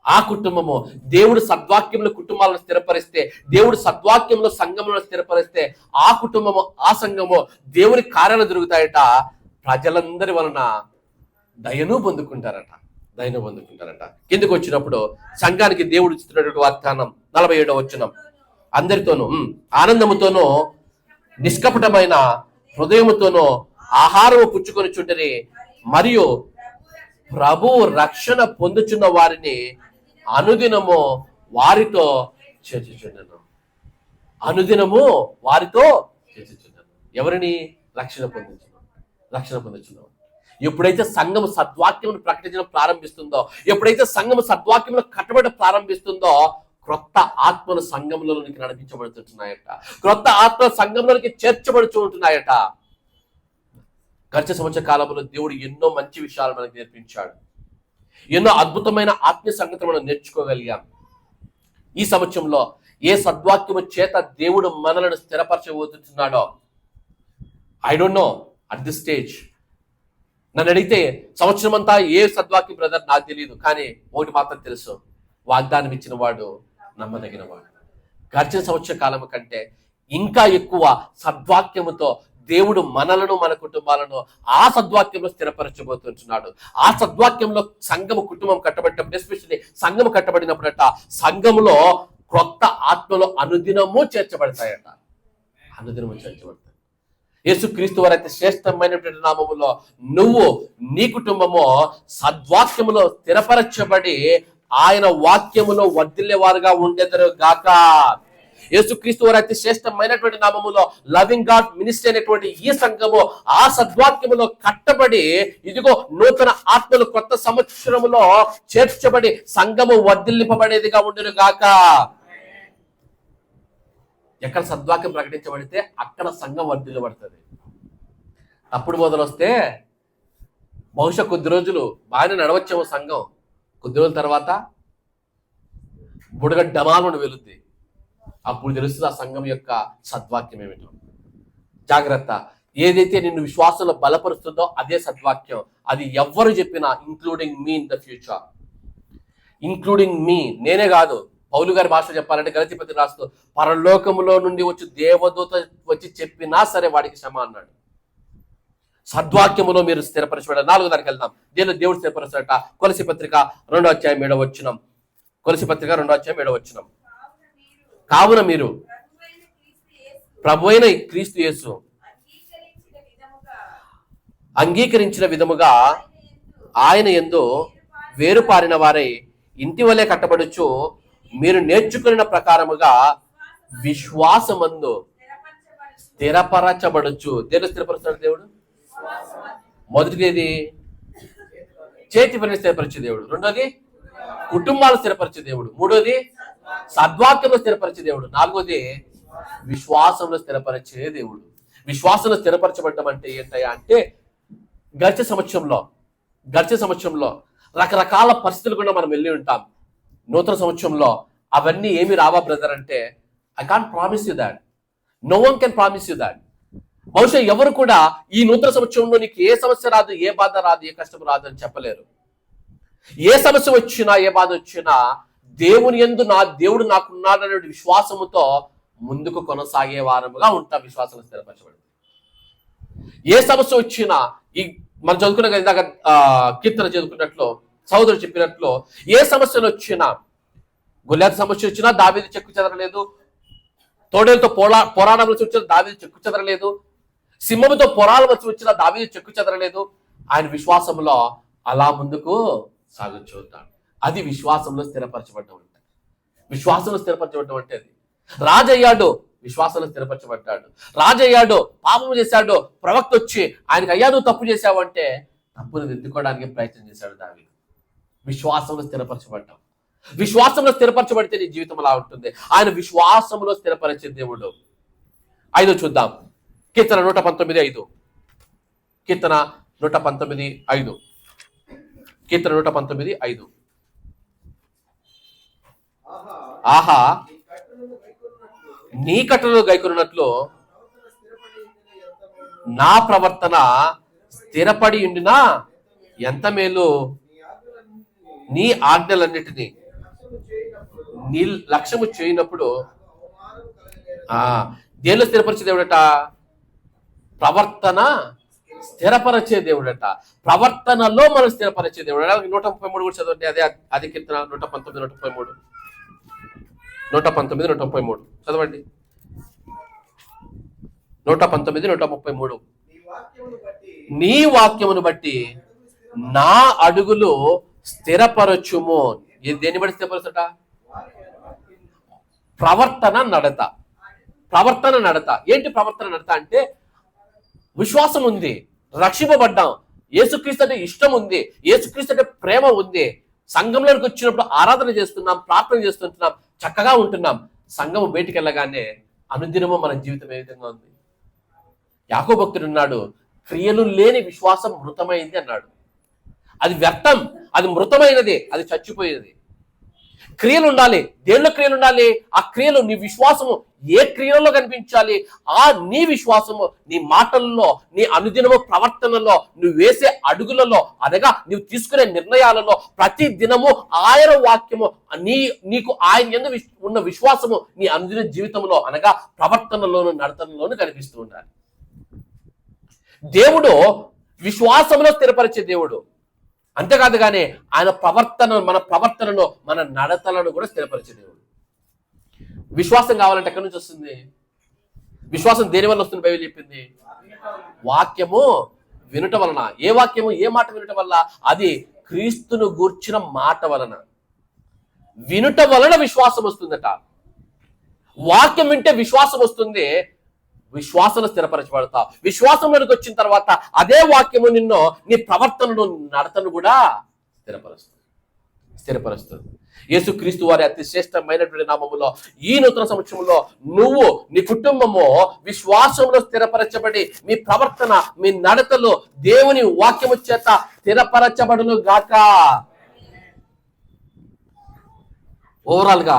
ఆ కుటుంబము దేవుడు సద్వాక్యంలో కుటుంబాలను స్థిరపరిస్తే, దేవుడు సద్వాక్యంలో సంఘములను స్థిరపరిస్తే ఆ కుటుంబము, ఆ సంఘము దేవుని కార్యాలు జరుగుతాయట. ప్రజలందరి వలన దయను పొందుకుంటారట. దయను పొందుకుంటారట. కిందకు వచ్చినప్పుడు సంఘానికి దేవుడు ఇస్తున్నటువంటి వాగ్దానం 47వ వచనం, అందరితోనూ ఆనందముతోనూ నిష్కపటమైన హృదయముతోనూ ఆహారము పుచ్చుకొని చుంటరి, మరియు ప్రభువు రక్షణ పొందుచున్న వారిని అనుదినము వారితో చర్చించున్నాను. అనుదినము వారితో చర్చించున్నాను. ఎవరిని? రక్షణ పొందుచున్నాం. ఎప్పుడైతే సంఘము సద్వాక్యమును ప్రకటించడం ప్రారంభిస్తుందో, ఎప్పుడైతే సంఘము సద్వాక్యంలో కట్టబడి ప్రారంభిస్తుందో, క్రొత్త ఆత్మలు సంఘంలోనికి నడిపించబడుతున్నాయట. క్రొత్త ఆత్మ సంఘంలోనికి చేర్చబడుతూ ఉంటున్నాయట. గడిచిన సంవత్సర కాలంలో దేవుడు ఎన్నో మంచి విషయాలు మనకు నేర్పించాడు. ఎన్నో అద్భుతమైన ఆత్మీయ సంగతులు మనం నేర్చుకోగలిగాం. ఈ సంవత్సరంలో ఏ సద్వాక్యము చేత దేవుడు మనలను స్థిరపరచబోతున్నాడో I don't know at this stage. నన్ను అడిగితే సంవత్సరం అంతా ఏ సద్వాక్యం బ్రదర్ నాకు తెలియదు, కానీ ఒకటి మాత్రం తెలుసు, వాగ్దానం ఇచ్చిన వాడు నమ్మదగిన వాడు. గడిచిన సంవత్సర కాలం కంటే ఇంకా ఎక్కువ సద్వాక్యముతో దేవుడు మనలను, మన కుటుంబాలను ఆ సద్వాక్యంలో స్థిరపరచబోతున్నాడు. ఆ సద్వాక్యంలో సంఘము, కుటుంబం కట్టబడినప్పుడు, ఎస్పెషల్లీ సంఘము కట్టబడినప్పుడట, సంఘములో క్రొత్త ఆత్మలో అనుదినము చేర్చబడతాయట. అనుదినము చేర్చబడతాయి. యేసుక్రీస్తు వారైతే శ్రేష్టమైనటువంటి నామములో నువ్వు, నీ కుటుంబము సద్వాక్యములో స్థిరపరచబడి ఆయన వాక్యములో వర్ధిల్లేవారుగా ఉండెదరు గాక. యేసుక్రీస్తు వారైతే శ్రేష్టమైనటువంటి నామములో లవింగ్ గాడ్ మినిస్ట్రీ అనేటువంటి ఈ సంఘము ఆ సద్వాక్యములో కట్టబడి, ఇదిగో నూతన ఆత్మలు కొత్త సంవత్సరములో చేర్చబడి సంఘము వర్ధిల్లింపబడేదిగా ఉండును గాక. ఎక్కడ సద్వాక్యం ప్రకటించబడితే అక్కడ సంఘం వర్ధిల్లబడుతుంది. తప్పుడు బోధలు వస్తే బహుశా కొద్ది రోజులు బాగానే నడవచ్చేమో సంఘం, కొద్ది రోజుల తర్వాత బుడగ డమాలను వెళుద్ది. అప్పుడు తెలుస్తుంది ఆ సంఘం యొక్క సద్వాక్యం ఏమిటో. జాగ్రత్త. ఏదైతే నిన్ను విశ్వాసంలో బలపరుస్తుందో అదే సద్వాక్యం. అది ఎవ్వరు చెప్పినా, including me in the future, including me, నేనే కాదు, పౌలు గారి భాష చెప్పాలంటే గలతీ పత్రిక రాస్తూ, పరలోకములో నుండి వచ్చి దేవదూత వచ్చి చెప్పినా సరే వాడికి క్షమ అన్నాడు. సద్వాక్యములో మీరు స్థిరపరచబడాలి. 4వ దానికి వెళ్దాం. దేవుడు స్థిరపరచట. కొలసీ పత్రిక 2వ అధ్యాయం 7వ వచనం. కొలసీ పత్రిక 2వ అధ్యాయం 7వ వచనం. కావున మీరు ప్రభు అయిన క్రీస్తు యేసు అంగీకరించిన విధముగా ఆయన యందు వేరుపారిన వారై ఇంటి వలె కట్టబడుచు మీరు నేర్చుకున్న ప్రకారముగా విశ్వాసమందు స్థిరపరచబడచ్చు. దేని స్థిరపరుస్తాడు దేవుడు? మొదటిది ఏది? చేతి పని స్థిరపరిచే దేవుడు. రెండోది కుటుంబాలు స్థిరపరిచే దేవుడు. మూడోది సద్వాక్యంలో స్థిరపరిచే దేవుడు. నాలుగోది విశ్వాసంలో స్థిరపరిచే దేవుడు. విశ్వాసంలో స్థిరపరచబడ్డం అంటే ఏంటయ్యా అంటే గడిచే సంవత్సరంలో రకరకాల పరిస్థితులు కూడా మనం వెళ్ళి ఉంటాం. నూతన సంవత్సరంలో అవన్నీ ఏమి రావా బ్రదర్ అంటే I can't promise you that. No one can promise you that. బహుశా ఎవరు కూడా ఈ నూతన సంవత్సరంలో నీకు ఏ సమస్య రాదు, ఏ బాధ రాదు, ఏ కష్టం రాదు అని చెప్పలేరు. ఏ సమస్య వచ్చినా, ఏ బాధ వచ్చినా దేవుని యందు నా దేవుడు నాకున్నాడనే విశ్వాసముతో ముందుకు కొనసాగే వారముగా ఉంటాం. విశ్వాసం స్థిరపరచబడి ఏ సమస్య వచ్చినా, ఈ మనం చదువుకున్న ఇందాక కీర్తన చదువుకున్నట్లు సహోదరుడు చెప్పినట్లు ఏ సమస్యలు వచ్చినా, గొల్యాతు సమస్య వచ్చినా దావీదు చెక్కు చెదరలేదు, తోడేలతో పోరాడవలసి వచ్చినా దావీదు చెక్కు చెదరలేదు, సింహముతో పోరాడవలసి వచ్చినా దావీదు చెక్కు చెదరలేదు. ఆయన విశ్వాసంలో అలా ముందుకు సాగుచున్నాడు. అది విశ్వాసంలో స్థిరపరచబడ్డం అంటే. విశ్వాసంలో స్థిరపరచబడ్డం అంటే అది. రాజయ్యాడు, విశ్వాసంలో స్థిరపరచబడ్డాడు. రాజయ్యాడు, పాపం చేశాడు, ప్రవక్త వచ్చి ఆయనకి అయ్యా నువ్వు తప్పు చేశావు అంటే తప్పును దిద్దుకోవడానికి ప్రయత్నం చేశాడు దావీదు. విశ్వాసంలో స్థిరపరచబడ్డాం. విశ్వాసంలో స్థిరపరచబడితే నీ జీవితం అలా ఉంటుంది. ఆయన విశ్వాసంలో స్థిరపరిచే దేవుడు. 5 చూద్దాం. కీర్తన 119:5. కీర్తన 119:5. కీర్తన 119:5. ఆహా నీ కట్టడలు గైకొనున్నట్లు నా ప్రవర్తన స్థిరపడి ఉండినా ఎంత మేలు. నీ ఆజ్ఞలన్నిటినీ నీ లక్ష్యము చేయనప్పుడు దేనిలో స్థిరపరిచే దేవుడట? ప్రవర్తన స్థిరపరిచే దేవుడట. ప్రవర్తనలో మనం స్థిరపరిచే దేవుడు. 133 కూడా చదవండి. అదే కీర్తన 119:133. 119:133 చదవండి. 119:133. నీ వాక్యమును బట్టి నా అడుగులు స్థిరపరచుము. దేన్ని బట్టి స్థిరపరచట? ప్రవర్తన నడత. ప్రవర్తన నడత ఏంటి? ప్రవర్తన నడత అంటే విశ్వాసం ఉంది, రక్షింపబడ్డాం, యేసుక్రీస్తు అంటే ఇష్టం ఉంది, యేసుక్రీస్తు అంటే ప్రేమ ఉంది. సంఘంలోకి వచ్చినప్పుడు ఆరాధన చేస్తున్నాం, ప్రార్థన చేస్తుంటున్నాం, చక్కగా ఉంటున్నాం. సంఘం బయటికి వెళ్ళగానే అనుదినము మన జీవితం ఏ విధంగా ఉంది? యాకోబు భక్తుడు ఉన్నాడు, క్రియలు లేని విశ్వాసం మృతమైంది అన్నాడు. అది వ్యర్థం, అది మృతమైనది, అది చచ్చిపోయేది. క్రియలు ఉండాలి. దేనిలో క్రియలు ఉండాలి? ఆ క్రియలు నీ విశ్వాసము ఏ క్రియలలో కనిపించాలి? ఆ నీ విశ్వాసము నీ మాటల్లో, నీ అనుదినము ప్రవర్తనలో, నువ్వు వేసే అడుగులలో, అనగా నువ్వు తీసుకునే నిర్ణయాలలో ప్రతి దినము ఆయన వాక్యము నీకు ఆయన యందు ఉన్న విశ్వాసము నీ అనుదిన జీవితంలో, అనగా ప్రవర్తనలోను నడతనలోను కనిపిస్తూ ఉండాలి. దేవుడు విశ్వాసంలో స్థిరపరిచే దేవుడు. అంతేకాదు కానీ ఆయన మన ప్రవర్తనను, మన నడతలను కూడా స్థిరపరిచే దేవుడు. విశ్వాసం కావాలంటే ఎక్కడి నుంచి వస్తుంది? విశ్వాసం దేని వల్ల వస్తుంది? బైబిల్ చెప్పింది వాక్యము వినుట వలన. ఏ వాక్యము? ఏ మాట వినుట వల్ల? అది క్రీస్తును గూర్చిన మాట వలన. వినుట వలన విశ్వాసం వస్తుందట. వాక్యం వింటే విశ్వాసం వస్తుంది. విశ్వాసంలో స్థిరపరచబడతావు. విశ్వాసంలోకి వచ్చిన తర్వాత అదే వాక్యము నిన్ను, నీ ప్రవర్తనను, నడతను కూడా స్థిరపరుస్తుంది. యేసుక్రీస్తు వారి అతి శ్రేష్టమైనటువంటి నామములో ఈ నూతన సంవత్సరంలో నువ్వు, నీ కుటుంబము విశ్వాసంలో స్థిరపరచబడి మీ ప్రవర్తన, మీ నడతలు దేవుని వాక్యము చేత స్థిరపరచబడును గాక. ఓవరాల్ గా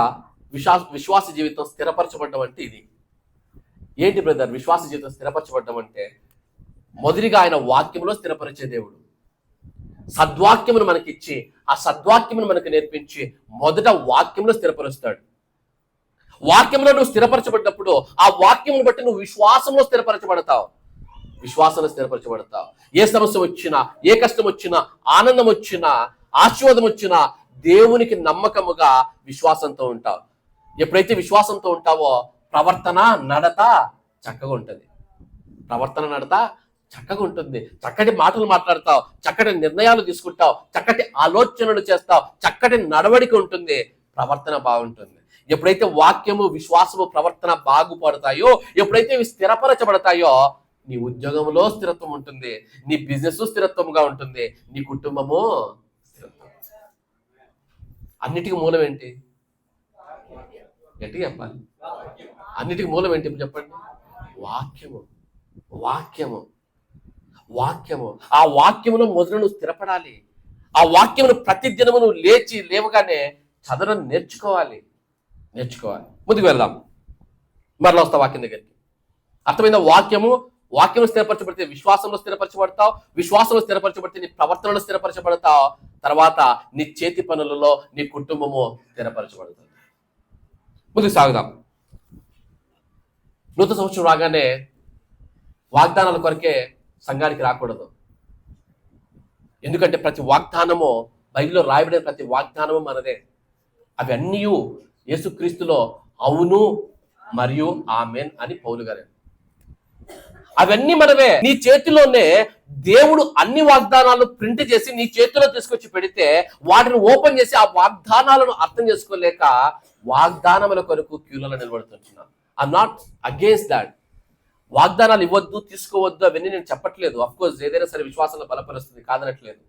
విశ్వాస జీవితం స్థిరపరచబడ్డం అంటే ఇది. ఏంటి బ్రదర్ విశ్వాస జీవితం స్థిరపరచబడ్డం అంటే? మొదటిగా ఆయన వాక్యంలో స్థిరపరిచే దేవుడు. సద్వాక్యమును మనకిచ్చి, ఆ సద్వాక్యమును మనకు నేర్పించి మొదట వాక్యంలో స్థిరపరుస్తాడు. వాక్యంలో నువ్వు స్థిరపరచబడ్డప్పుడు ఆ వాక్యమును బట్టి నువ్వు విశ్వాసంలో స్థిరపరచబడతావు. విశ్వాసంలో స్థిరపరచబడతావు. ఏ సమస్య వచ్చినా, ఏ కష్టం వచ్చినా, ఆనందం వచ్చినా, ఆశీర్వాదం వచ్చినా దేవునికి నమ్మకముగా విశ్వాసంతో ఉంటావు. ఎప్పుడైతే విశ్వాసంతో ఉంటావో ప్రవర్తన, నడత చక్కగా ఉంటుంది. ప్రవర్తన నడత చక్కగా ఉంటుంది. చక్కటి మాటలు మాట్లాడతావు, చక్కటి నిర్ణయాలు తీసుకుంటావు, చక్కటి ఆలోచనలు చేస్తావు, చక్కటి నడవడిక ఉంటుంది, ప్రవర్తన బాగుంటుంది. ఎప్పుడైతే వాక్యము, విశ్వాసము, ప్రవర్తన బాగుపడతాయో, ఎప్పుడైతే ఇవి స్థిరపరచబడతాయో, నీ ఉద్యోగంలో స్థిరత్వం ఉంటుంది, నీ బిజినెస్ స్థిరత్వంగా ఉంటుంది, నీ కుటుంబము స్థిరత్వం. అన్నిటికీ మూలం ఏంటి? గట్టిగా చెప్పాలి. అన్నిటికీ మూలం ఏంటి చెప్పండి? వాక్యము. వాక్యము. వాక్యము. ఆ వాక్యములో మొదలు నువ్వు స్థిరపడాలి. ఆ వాక్యమును ప్రతిదినము నువ్వు లేవగానే చదవడం నేర్చుకోవాలి. ముందుకు వెళ్దాం. మరలా వస్తా వాక్యం దగ్గరికి. అర్థమైందా? వాక్యము స్థిరపరచబడితే విశ్వాసంలో స్థిరపరచబడతావు, విశ్వాసంలో స్థిరపరచబడితే నీ ప్రవర్తనలో స్థిరపరచబడతావు, తర్వాత నీ చేతి పనులలో నీ కుటుంబము స్థిరపరచబడుతుంది. ముందుకు సాగుదాం. నూతన సంవత్సరం రాగానే వాగ్దానాల కొరకే సంఘానికి రాకూడదు. ఎందుకంటే ప్రతి వాగ్దానము, బైబిల్లో రాయబడిన ప్రతి వాగ్దానము మనదే. అవి అన్నీ యేసుక్రీస్తులో అవును మరియు ఆమెన్ అని పౌలు గారు. అవన్నీ మనమే. నీ చేతిలోనే దేవుడు అన్ని వాగ్దానాలు ప్రింట్ చేసి నీ చేతిలో తీసుకొచ్చి పెడితే వాటిని ఓపెన్ చేసి ఆ వాగ్దానాలను అర్థం చేసుకోలేక వాగ్దానముల కొరకు క్యూలలో నిలబడుతున్నాను. I'm not against that. వాగ్దానాలు ఇవ్వద్దు, తీసుకోవద్దు అవన్నీ నేను చెప్పట్లేదు. అఫ్కోర్స్ ఏదైనా సరే విశ్వాసంలో బలపరుస్తుంది, కాదనట్లేదు.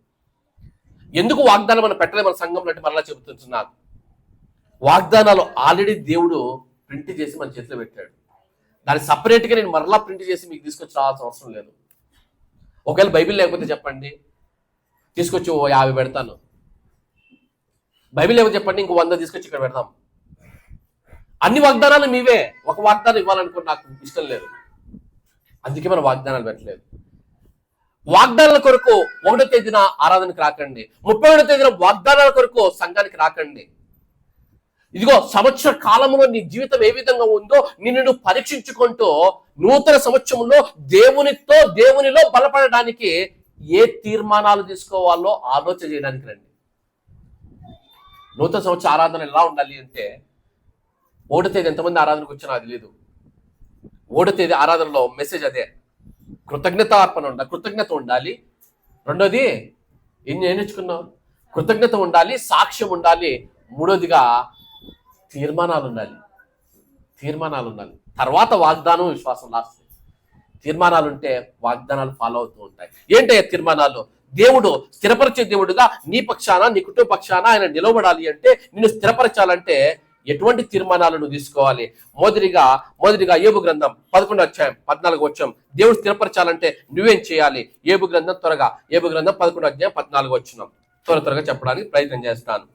ఎందుకు వాగ్దానం మనం పెట్టలేదు మన సంఘంలో అంటే మరలా చెబుతున్నాను. వాగ్దానాలు ఆల్రెడీ దేవుడు ప్రింట్ చేసి మన చేతిలో పెట్టాడు. దాన్ని సపరేట్గా నేను మరలా ప్రింట్ చేసి మీకు తీసుకొచ్చి రావాల్సిన అవసరం లేదు. ఒకవేళ బైబిల్ లేకపోతే చెప్పండి, తీసుకొచ్చి 50 పెడతాను. బైబిల్ లేకపోతే చెప్పండి, ఇంకో 100 తీసుకొచ్చి ఇక్కడ పెడతాం. అన్ని వాగ్దానాలు మీవే. ఒక వాగ్దానం ఇవ్వాలనుకో నాకు ఇష్టం లేదు, అందుకే మనం వాగ్దానాలు పెట్టలేదు. వాగ్దానాల కొరకు 1వ తేదీన ఆరాధనకు రాకండి, 31వ తేదీన వాగ్దానాల కొరకు సంఘానికి రాకండి. ఇదిగో సంవత్సర కాలంలో నీ జీవితం ఏ విధంగా ఉందో నిన్ను పరీక్షించుకుంటూ నూతన సంవత్సరంలో దేవునిలో బలపడడానికి ఏ తీర్మానాలు తీసుకోవాలో ఆలోచన చేయడానికి రండి. నూతన సంవత్సర ఆరాధన ఎలా ఉండాలి అంటే 1వ తేదీ ఎంతమంది ఆరాధనకు వచ్చినా అది లేదు. 1వ తేదీ ఆరాధనలో మెసేజ్ అదే, కృతజ్ఞత ఉండాలి. రెండోది ఏం నేర్చుకున్నావు? కృతజ్ఞత ఉండాలి, సాక్ష్యం ఉండాలి. మూడోదిగా తీర్మానాలు ఉండాలి. తర్వాత వాగ్దానం, విశ్వాసం లాస్ట్. తీర్మానాలు ఉంటే వాగ్దానాలు ఫాలో అవుతూ ఉంటాయి. ఏంటయ్యా తీర్మానాలు? దేవుడు స్థిరపరిచే దేవుడుగా నీ పక్షాన, నీ కుటుంబ పక్షాన ఆయన నిలబడాలి అంటే, నిన్ను స్థిరపరచాలంటే ఎటువంటి తీర్మానాలను తీసుకోవాలి? మొదటిగా యోబు గ్రంథం 11వ అధ్యాయం 14వ వచనం. దేవుడు స్థిరపరచాలంటే నువ్వేం చేయాలి? యోబు గ్రంథం 11వ అధ్యాయం 14వ వచనం త్వరగా చెప్పడానికి ప్రయత్నం చేస్తాను.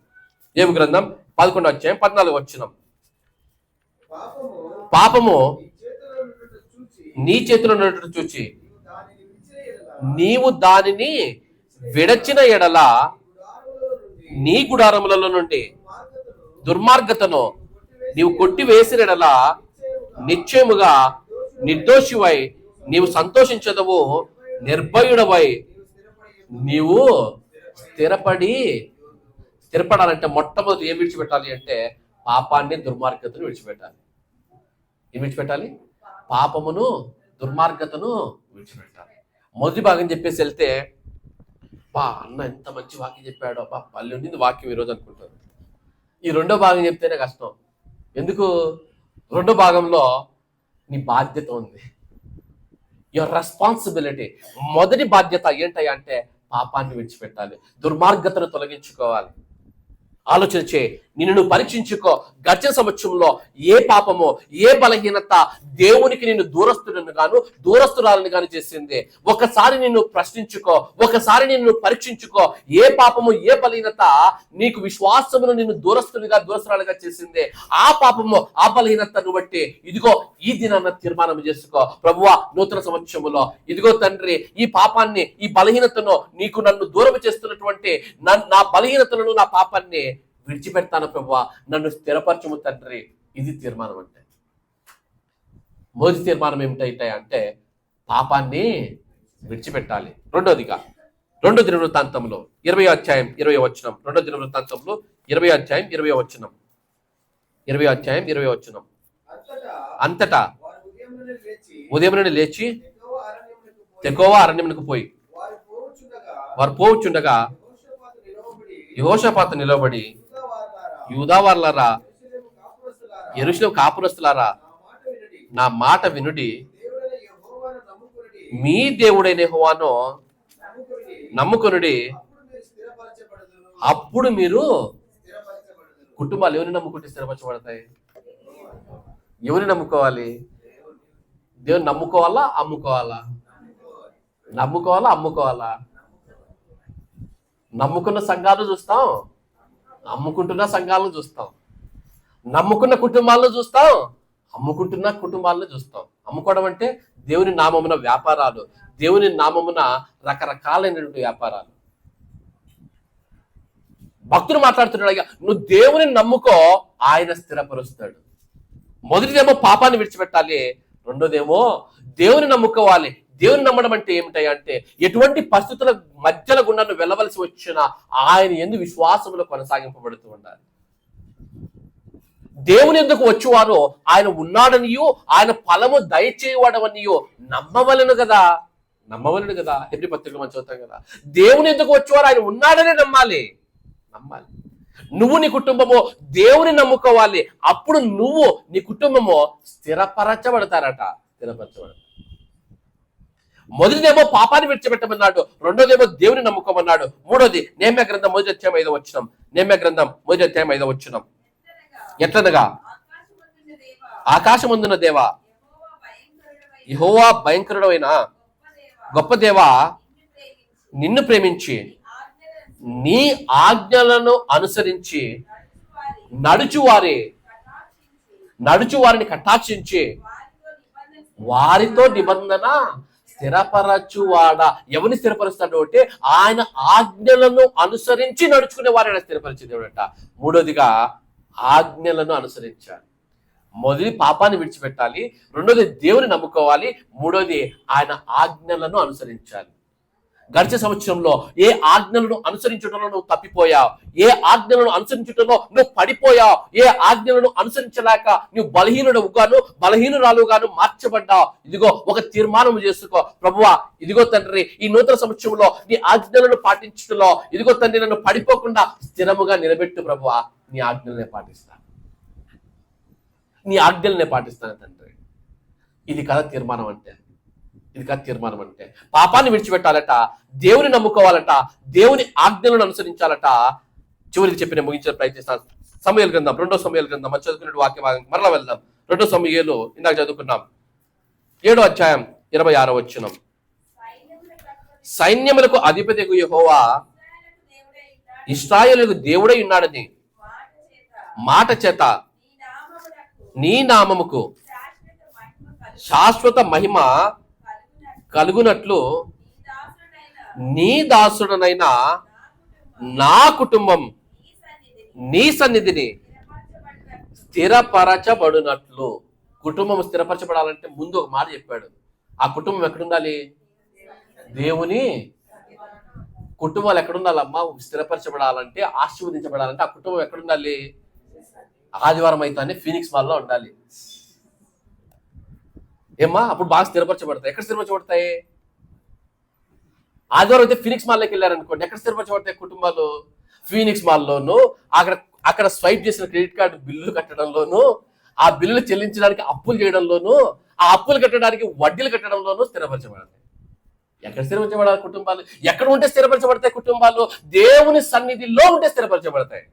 యోబు గ్రంథం 11వ అధ్యాయం 14వ వచనం. పాపము నీ చేతిలో ఉన్నట్టు చూచి నీవు దానిని విడచిన ఎడల నీ గుడారములలో నుండి దుర్మార్గతను నీవు కొట్టివేసిన ఎడల నిశ్చయముగా నిర్దోషివై నీవు సంతోషించదవు, నిర్భయుడవై నీవు స్థిరపడాలంటే మొట్టమొదటి ఏం విడిచిపెట్టాలి అంటే పాపాన్ని, దుర్మార్గతను విడిచిపెట్టాలి. ఏం విడిచిపెట్టాలి? పాపమును, దుర్మార్గతను విడిచిపెట్టాలి. మొదటి భాగం చెప్పేసి వెళ్తే అన్న ఎంత మంచి వాక్యం చెప్పాడో, పల్లె ఉండింది వాక్యం ఈరోజు అనుకుంటారు. ఈ 2వ భాగం చెప్తేనే కష్టం. ఎందుకు? 2వ భాగంలో నీ బాధ్యత ఉంది, యువర్ రెస్పాన్సిబిలిటీ. మొదటి బాధ్యత ఏంటయ్యా అంటే పాపాన్ని విడిచిపెట్టాలి, దుర్మార్గతను తొలగించుకోవాలి. ఆలోచన చేయి, నిన్ను పరీక్షించుకో. గడిచిన సంవత్సరంలో ఏ పాపమో, ఏ బలహీనత దేవునికి నిన్ను దూరస్తురాలను గాను చేసింది. ఒకసారి నిన్ను ప్రశ్నించుకో, ఒకసారి నిన్ను పరీక్షించుకో. ఏ పాపము, ఏ బలహీనత నీకు విశ్వాసమును నిన్ను దూరస్తురాలుగా చేసింది? ఆ పాపము, ఆ బలహీనతను బట్టి ఇదిగో ఈ దినాన్న తీర్మానం చేసుకో. ప్రభువా, నూతన సంవత్సరములో ఇదిగో తండ్రి, ఈ పాపాన్ని, ఈ బలహీనతను, నన్ను దూరం చేస్తున్నటువంటి నా బలహీనతలను, నా పాపాన్ని విడిచిపెడతాను ప్రభువా, నన్ను స్థిరపరచుము తండ్రి. ఇది తీర్మానం అంటే. మొదటి తీర్మానం ఏమిటైతే అంటే పాపాన్ని విడిచిపెట్టాలి. రెండోదిగా 2 దినవృత్తాంతంలో 20వ అధ్యాయం 20వ వచనం. 2 దినవృత్తాంతంలో 20వ అధ్యాయం 20వ వచనం. 20వ అధ్యాయం 20వ వచనం. అంతటా ఉదయం నుండి లేచి తెకోవ అరణ్యమునకు పోయి వారు పోవచ్చుండగా యెహోషాపాతు నిలబడి, యూదా వారలారా, యెరూషలేము కాపురస్తులారా, నా మాట వినుడి, మీ దేవుడైన యెహోవాను నమ్ముకొనుడి, అప్పుడు మీరు కుటుంబాలు ఎవరిని నమ్ముకుంటే స్థిరపరచబడతాయి? ఎవరిని నమ్ముకోవాలి? దేవుని నమ్ముకోవాలా అమ్ముకోవాలా? నమ్ముకోవాలా అమ్ముకోవాలా? నమ్ముకున్న సంఘాలను చూస్తాం, అమ్ముకుంటున్న సంఘాలను చూస్తాం. నమ్ముకున్న కుటుంబాలను చూస్తాం, అమ్ముకుంటున్న కుటుంబాలను చూస్తాం. అమ్ముకోవడం అంటే దేవుని నామమున వ్యాపారాలు, దేవుని నామమున రకరకాలైనటువంటి వ్యాపారాలు. భక్తుడు మాట్లాడుతున్నాడు, నువ్వు దేవుని నమ్ముకో, ఆయన స్థిరపరుస్తాడు. మొదటిదేమో పాపాన్ని విడిచిపెట్టాలి, రెండోదేమో దేవుని నమ్ముకోవాలి. దేవుని నమ్మడం అంటే ఏమిటంటే ఎటువంటి పరిస్థితుల మధ్యలో గుండా నువ్వు వెళ్ళవలసి వచ్చినా ఆయన యందు విశ్వాసములో కొనసాగింపబడుతూ ఉండాలి. దేవుని ఎందుకు వచ్చేవారో ఆయన ఉన్నాడనియో ఆయన ఫలము దయచేయవాడవనియో నమ్మవలను కదా. హెబ్రీ పత్రికలో మనం చదువుతాం కదా, దేవుని ఎందుకు వచ్చేవారు ఆయన ఉన్నాడని నమ్మాలి. నువ్వు నీ కుటుంబము దేవుని నమ్ముకోవాలి, అప్పుడు నువ్వు నీ కుటుంబము స్థిరపరచబడతారట. మొదటిదేమో పాపాన్ని విడిచిపెట్టమన్నాడు, రెండోదేమో దేవుని నమ్ముకోమన్నాడు, మూడోది నెహెమ్యా గ్రంథం 1:5 నెహెమ్యా గ్రంథం 1:5 ఎట్లనగా, ఆకాశమందున్న దేవా, యెహోవా భయంకరుడైన గొప్ప దేవా, నిన్ను ప్రేమించి నీ ఆజ్ఞలను అనుసరించి నడుచువారిని కటాక్షించి వారితో నిబంధన స్థిరపరచువాడా. ఎవరిని స్థిరపరుస్తాడు అంటే ఆయన ఆజ్ఞలను అనుసరించి నడుచుకునే వారైనా స్థిరపరిచే దేవుడట. మూడోదిగా ఆజ్ఞలను అనుసరించాలి. మొదటి పాపాన్ని విడిచిపెట్టాలి, రెండోది దేవుని నమ్ముకోవాలి, మూడోది ఆయన ఆజ్ఞలను అనుసరించాలి. గడిచే సంవత్సరంలో ఏ ఆజ్ఞలను అనుసరించడంలో నువ్వు తప్పిపోయావు, ఏ ఆజ్ఞలను అనుసరించడంలో నువ్వు పడిపోయావు, ఏ ఆజ్ఞలను అనుసరించలేక నువ్వు బలహీనురాలుగాను మార్చబడ్డావు, ఇదిగో ఒక తీర్మానం చేసుకో. ప్రభువా, ఇదిగో తండ్రి, ఈ నూతన సంవత్సరంలో నీ ఆజ్ఞలను పాటించడంలో ఇదిగో తండ్రి నన్ను పడిపోకుండా స్థిరముగా నిలబెట్టు ప్రభువా. నీ ఆజ్ఞలనే పాటిస్తాను తండ్రి. ఇది కదా తీర్మానం అంటే. పాపాన్ని విడిచిపెట్టాలట, దేవుని నమ్ముకోవాలట, దేవుని ఆజ్ఞలను అనుసరించాలట. చివరికి చెప్పిన ముగించిన ప్రయత్నిస్తాను. సమూయేలు గ్రంథం 2వ సమూయేలు గ్రంథం మనం చదువుకునే వాక్య భాగం మరలా వెళ్దాం. 2వ సమూయేలు ఇందాక చదువుకున్నాం, 7వ అధ్యాయం 26వ వచనం. సైన్యములకు అధిపతియగు యెహోవా ఇశ్రాయేలుకు దేవుడై ఉన్నాడని మాట చేత నీ నామముకు శాశ్వత మహిమ కలుగునట్లు నీ దాసుడనైన నా కుటుంబం నీ సన్నిధిని స్థిరపరచబడినట్లు. కుటుంబం స్థిరపరచబడాలంటే ముందు ఒక మాట చెప్పాడు. ఆ కుటుంబం ఎక్కడుండాలి? దేవుని కుటుంబాలు ఎక్కడుండాలమ్మా? స్థిరపరచబడాలంటే, ఆశీర్వదించబడాలంటే ఆ కుటుంబం ఎక్కడుండాలి? ఆదివారం అయితే ఫీనిక్స్ మాల్లో ఉండాలి. ఏమ్మా, అప్పుడు బాగా స్థిరపరచబడతాయి. ఎక్కడ స్థిరపరచబడతాయి? ఆదివారం అయితే ఫీనిక్స్ మాల్లోకి వెళ్ళారనుకోండి, ఎక్కడ స్థిరపరచబడతాయి కుటుంబాలు? ఫీనిక్స్ మాల్లోను, అక్కడ స్వైప్ చేసిన క్రెడిట్ కార్డు బిల్లులు కట్టడంలోను, ఆ బిల్లులు చెల్లించడానికి అప్పులు చేయడంలోను, ఆ అప్పులు కట్టడానికి వడ్డీలు కట్టడంలోనూ స్థిరపరచబడతాయి. ఎక్కడ స్థిరపరచబడాలి కుటుంబాలు? ఎక్కడ ఉంటే స్థిరపరచబడతాయి కుటుంబాలు? దేవుని సన్నిధిలో ఉంటే స్థిరపరచబడతాయి.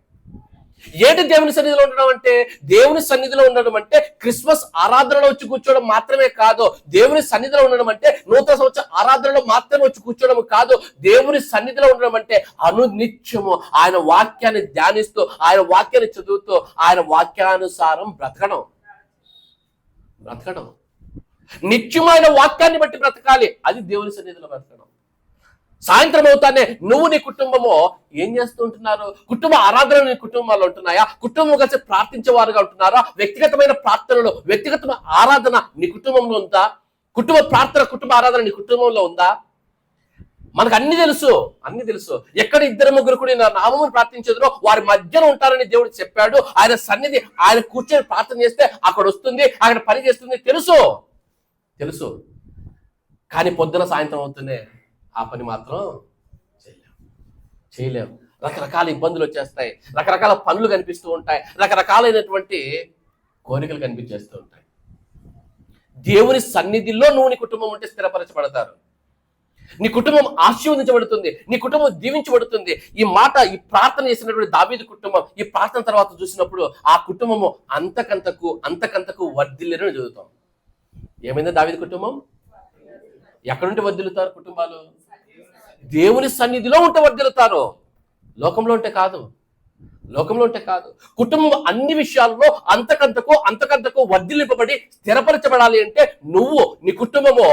ఏంటి దేవుని సన్నిధిలో ఉండడం అంటే? దేవుని సన్నిధిలో ఉండడం అంటే క్రిస్మస్ ఆరాధనలో వచ్చి కూర్చోవడం మాత్రమే కాదు. దేవుని సన్నిధిలో ఉండడం అంటే నూతన సంవత్సర ఆరాధనలో మాత్రమే వచ్చి కూర్చోవడం కాదు. దేవుని సన్నిధిలో ఉండడం అంటే అనునిత్యము ఆయన వాక్యాన్ని ధ్యానిస్తూ, ఆయన వాక్యాన్ని చదువుతూ, ఆయన వాక్యానుసారం బ్రతకడం. నిత్యమైన వాక్యాన్ని బట్టి బ్రతకాలి. అది దేవుని సన్నిధిలో బ్రతకడం. సాయంత్రం అవుతానే నువ్వు నీ కుటుంబము ఏం చేస్తూ ఉంటున్నారు? కుటుంబ ఆరాధనలు నీ కుటుంబాల్లో ఉంటున్నాయా? కుటుంబం కలిసి ప్రార్థించేవారుగా ఉంటున్నారా? వ్యక్తిగతమైన ప్రార్థనలు, వ్యక్తిగతమైన ఆరాధన నీ కుటుంబంలో ఉందా? కుటుంబ ప్రార్థన, కుటుంబ ఆరాధన నీ కుటుంబంలో ఉందా? మనకు అన్ని తెలుసు. ఎక్కడ 2-3 కూడా నా నామమును ప్రార్థించేదో వారి మధ్యలో ఉంటారని దేవుడు చెప్పాడు. ఆయన సన్నిధి, ఆయన కూర్చొని ప్రార్థన చేస్తే అక్కడ వస్తుంది, అక్కడ పని చేస్తుంది. తెలుసు. తెలుసు. కానీ పొద్దున సాయంత్రం అవుతూనే ఆ పని మాత్రం చేయలేము. రకరకాల ఇబ్బందులు వచ్చేస్తాయి, రకరకాల పనులు కనిపిస్తూ ఉంటాయి, రకరకాలైనటువంటి కోరికలు కనిపించేస్తూ ఉంటాయి. దేవుని సన్నిధిలో నువ్వు నీ కుటుంబం ఉంటే స్థిరపరచబడతారు. నీ కుటుంబం ఆశీర్వదించబడుతుంది, నీ కుటుంబం దీవించబడుతుంది. ఈ ప్రార్థన చేసినటువంటి దావీదు కుటుంబం, ఈ ప్రార్థన తర్వాత చూసినప్పుడు ఆ కుటుంబము అంతకంతకు వర్ధిల్లేరని చదువుతాం. ఏమైంది దావీదు కుటుంబం? ఎక్కడుంటే వర్ధిల్లుతారు కుటుంబాలు? దేవుని సన్నిధిలో ఉంటే వర్ధిల్లుతారు, లోకంలో ఉంటే కాదు. కుటుంబం అన్ని విషయాల్లో అంతకంతకు వర్ధిల్లింపబడి స్థిరపరచబడాలి అంటే నువ్వు నీ కుటుంబము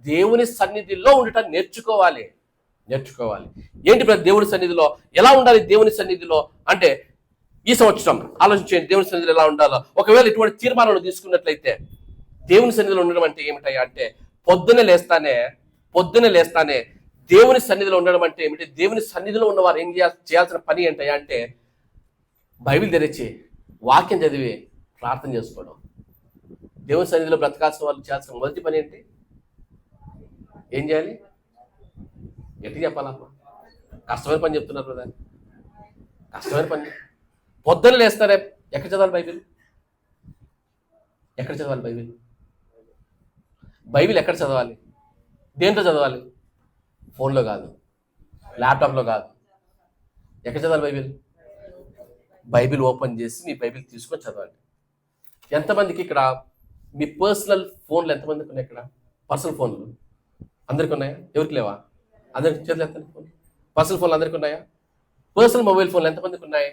దేవుని సన్నిధిలో ఉండటం నేర్చుకోవాలి. ఏంటి దేవుని సన్నిధిలో ఎలా ఉండాలి? దేవుని సన్నిధిలో అంటే ఈ సంవత్సరం ఆలోచించండి, దేవుని సన్నిధిలో ఎలా ఉండాలో. ఒకవేళ ఇటువంటి తీర్మానాలు తీసుకున్నట్లయితే దేవుని సన్నిధిలో ఉండడం అంటే ఏమిటయ్యా అంటే, పొద్దునే లేస్తానే దేవుని సన్నిధిలో ఉండడం అంటే ఏమిటి? దేవుని సన్నిధిలో ఉన్నవారు ఏం చేయాల్సిన పని ఏంటయ్యా అంటే, బైబిల్ తెరిచి వాక్యం చదివి ప్రార్థన చేసుకోవడం. దేవుని సన్నిధిలో బ్రతకాల్సిన వాళ్ళు చేయాల్సిన మొదటి పని ఏంటి? ఏం చేయాలి? ఎట్టి చెప్పాలా? కష్టమైన పని చెప్తున్నారు కదా, కష్టమైన పని. పొద్దున్న లేస్తారే, ఎక్కడ చదవాలి బైబిల్? బైబిల్ ఎక్కడ చదవాలి? దేంట్లో చదవాలి? ఫోన్లో కాదు, ల్యాప్టాప్లో కాదు. ఎక్కడ చదవాలి బైబిల్ ఓపెన్ చేసి మీ బైబిల్ తీసుకొని చదవాలి. ఎంతమందికి ఇక్కడ మీ పర్సనల్ ఫోన్లు ఎంతమందికి ఉన్నాయి? ఇక్కడ పర్సనల్ ఫోన్లు అందరికి ఉన్నాయా? ఎవరికి లేవా? అందరికి చేతులు ఎత్తండి. పర్సనల్ ఫోన్లు అందరికి ఉన్నాయా? పర్సనల్ మొబైల్ ఫోన్లు ఎంతమందికి ఉన్నాయి?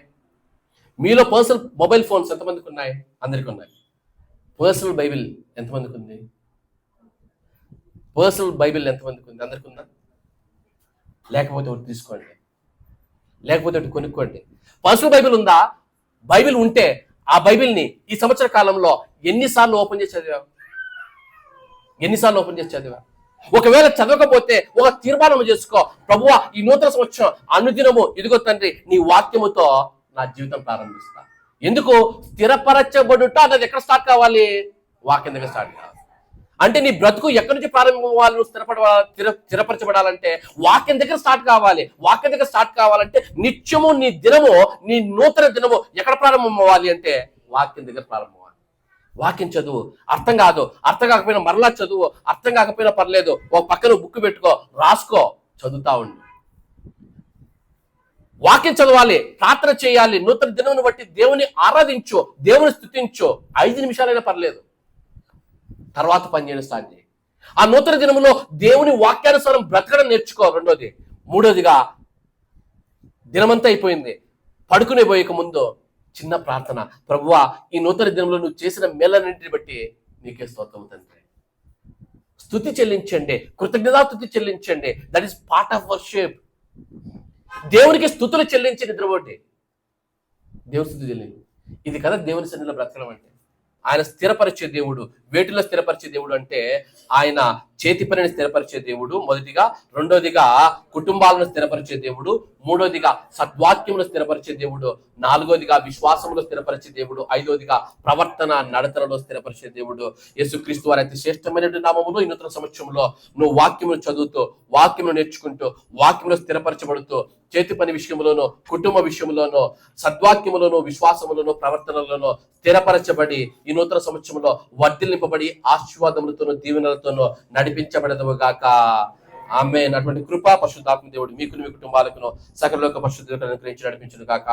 మీలో పర్సనల్ మొబైల్ ఫోన్స్ ఎంతమందికి ఉన్నాయి? అందరికి ఉన్నాయి. పర్సనల్ బైబిల్ ఎంతమందికి ఉంది? అందరికి ఉందా? లేకపోతే ఒకటి తీసుకోండి, లేకపోతే ఒకటి కొనుక్కోండి. పర్సనల్ బైబిల్ ఉందా? బైబిల్ ఉంటే ఆ బైబిల్ని ఈ సంవత్సర కాలంలో ఎన్నిసార్లు ఓపెన్ చేసి చదివా? ఒకవేళ చదవకపోతే ఒక తీర్మానం చేసుకో, ప్రభువా ఈ నూతన సంవత్సరం అనుదినము ఇదిగో తండ్రి నీ వాక్యముతో నా జీవితం ప్రారంభిస్తా. ఎందుకు? స్థిరపరచబడుట అన్నది ఎక్కడ స్టార్ట్ కావాలి? వాక్యం దగ్గర స్టార్ట్ కావాలి. అంటే నీ బ్రతుకు ఎక్కడి నుంచి ప్రారంభమవ్వాలి? నువ్వు స్థిరపరచబడాలంటే వాక్యం దగ్గర స్టార్ట్ కావాలి. వాక్యం దగ్గర స్టార్ట్ కావాలంటే నిత్యము నీ దినము, నీ నూతన దినము ఎక్కడ ప్రారంభం అవ్వాలి అంటే వాక్యం దగ్గర ప్రారంభం అవ్వాలి. వాక్యం చదువు. అర్థం కాకపోయినా మరలా చదువు. అర్థం కాకపోయినా పర్లేదు, ఒక పక్కన బుక్ పెట్టుకో, రాసుకో, చదువుతా ఉండు. వాక్యం చదవాలి, ప్రార్థన చేయాలి. నూతన దినమును బట్టి దేవుని ఆరాధించు, దేవుని స్తుతించు. 5 నిమిషాలైనా పర్లేదు, తర్వాత పని చేయడం స్టార్ట్ చేయి. ఆ నూతన దినములో దేవుని వాక్యానుసారం బ్రతకడం నేర్చుకో. రెండోది. మూడోదిగా, దినమంతా అయిపోయింది, పడుకునే పోయేక ముందు చిన్న ప్రార్థన. ప్రభువా ఈ నూతన దినంలో నువ్వు చేసిన మేలన్నింటిని బట్టి నీకే స్తోత్రం తండ్రి. స్తుతి చెల్లించండి, కృతజ్ఞతాస్తుతి చెల్లించండి. That is part of worship. దేవునికి స్తుతులు చెల్లించి నిద్రపోండి, దేవుని స్తుతి చెల్లించి. ఇది కదా దేవుని సన్నిధిలో బ్రతకడం అంటే. ఆయన స్థిరపరిచే దేవుడు. వేటిలో స్థిరపరిచే దేవుడు అంటే ఆయన చేతి పనిని స్థిరపరిచే దేవుడు మొదటిగా. రెండోదిగా కుటుంబాలను స్థిరపరిచే దేవుడు. మూడోదిగా సద్వాక్యమును స్థిరపరిచే దేవుడు. నాలుగోదిగా విశ్వాసములో స్థిరపరిచే దేవుడు. ఐదోదిగా ప్రవర్తన నడతలలో స్థిరపరిచే దేవుడు. యేసుక్రీస్తు వారి అతి శ్రేష్టమైన నామములో ఈ నూతన సంవత్సరంలో నువ్వు వాక్యమును చదువుతూ, వాక్యమును నేర్చుకుంటూ, వాక్యమును స్థిరపరచబడుతూ, చేతి పని విషయంలోనూ, కుటుంబ విషయంలోనూ, సద్వాక్యములోనూ, విశ్వాసములోనూ, ప్రవర్తనలోనూ స్థిరపరచబడి ఈ నూతన సంవత్సరంలో వర్ధిల్లింపబడి ఆశీర్వాదములతోనూ దీవెనలతోనూ నడిపించబడదుగాక. ఆమేన్. అటువంటి కృపా పరిశుద్ధాత్మ దేవుడు మీకును మీ కుటుంబాలకును సకల లోక పరిశుద్ధులను అనుగ్రహించి నడిపించును గాక.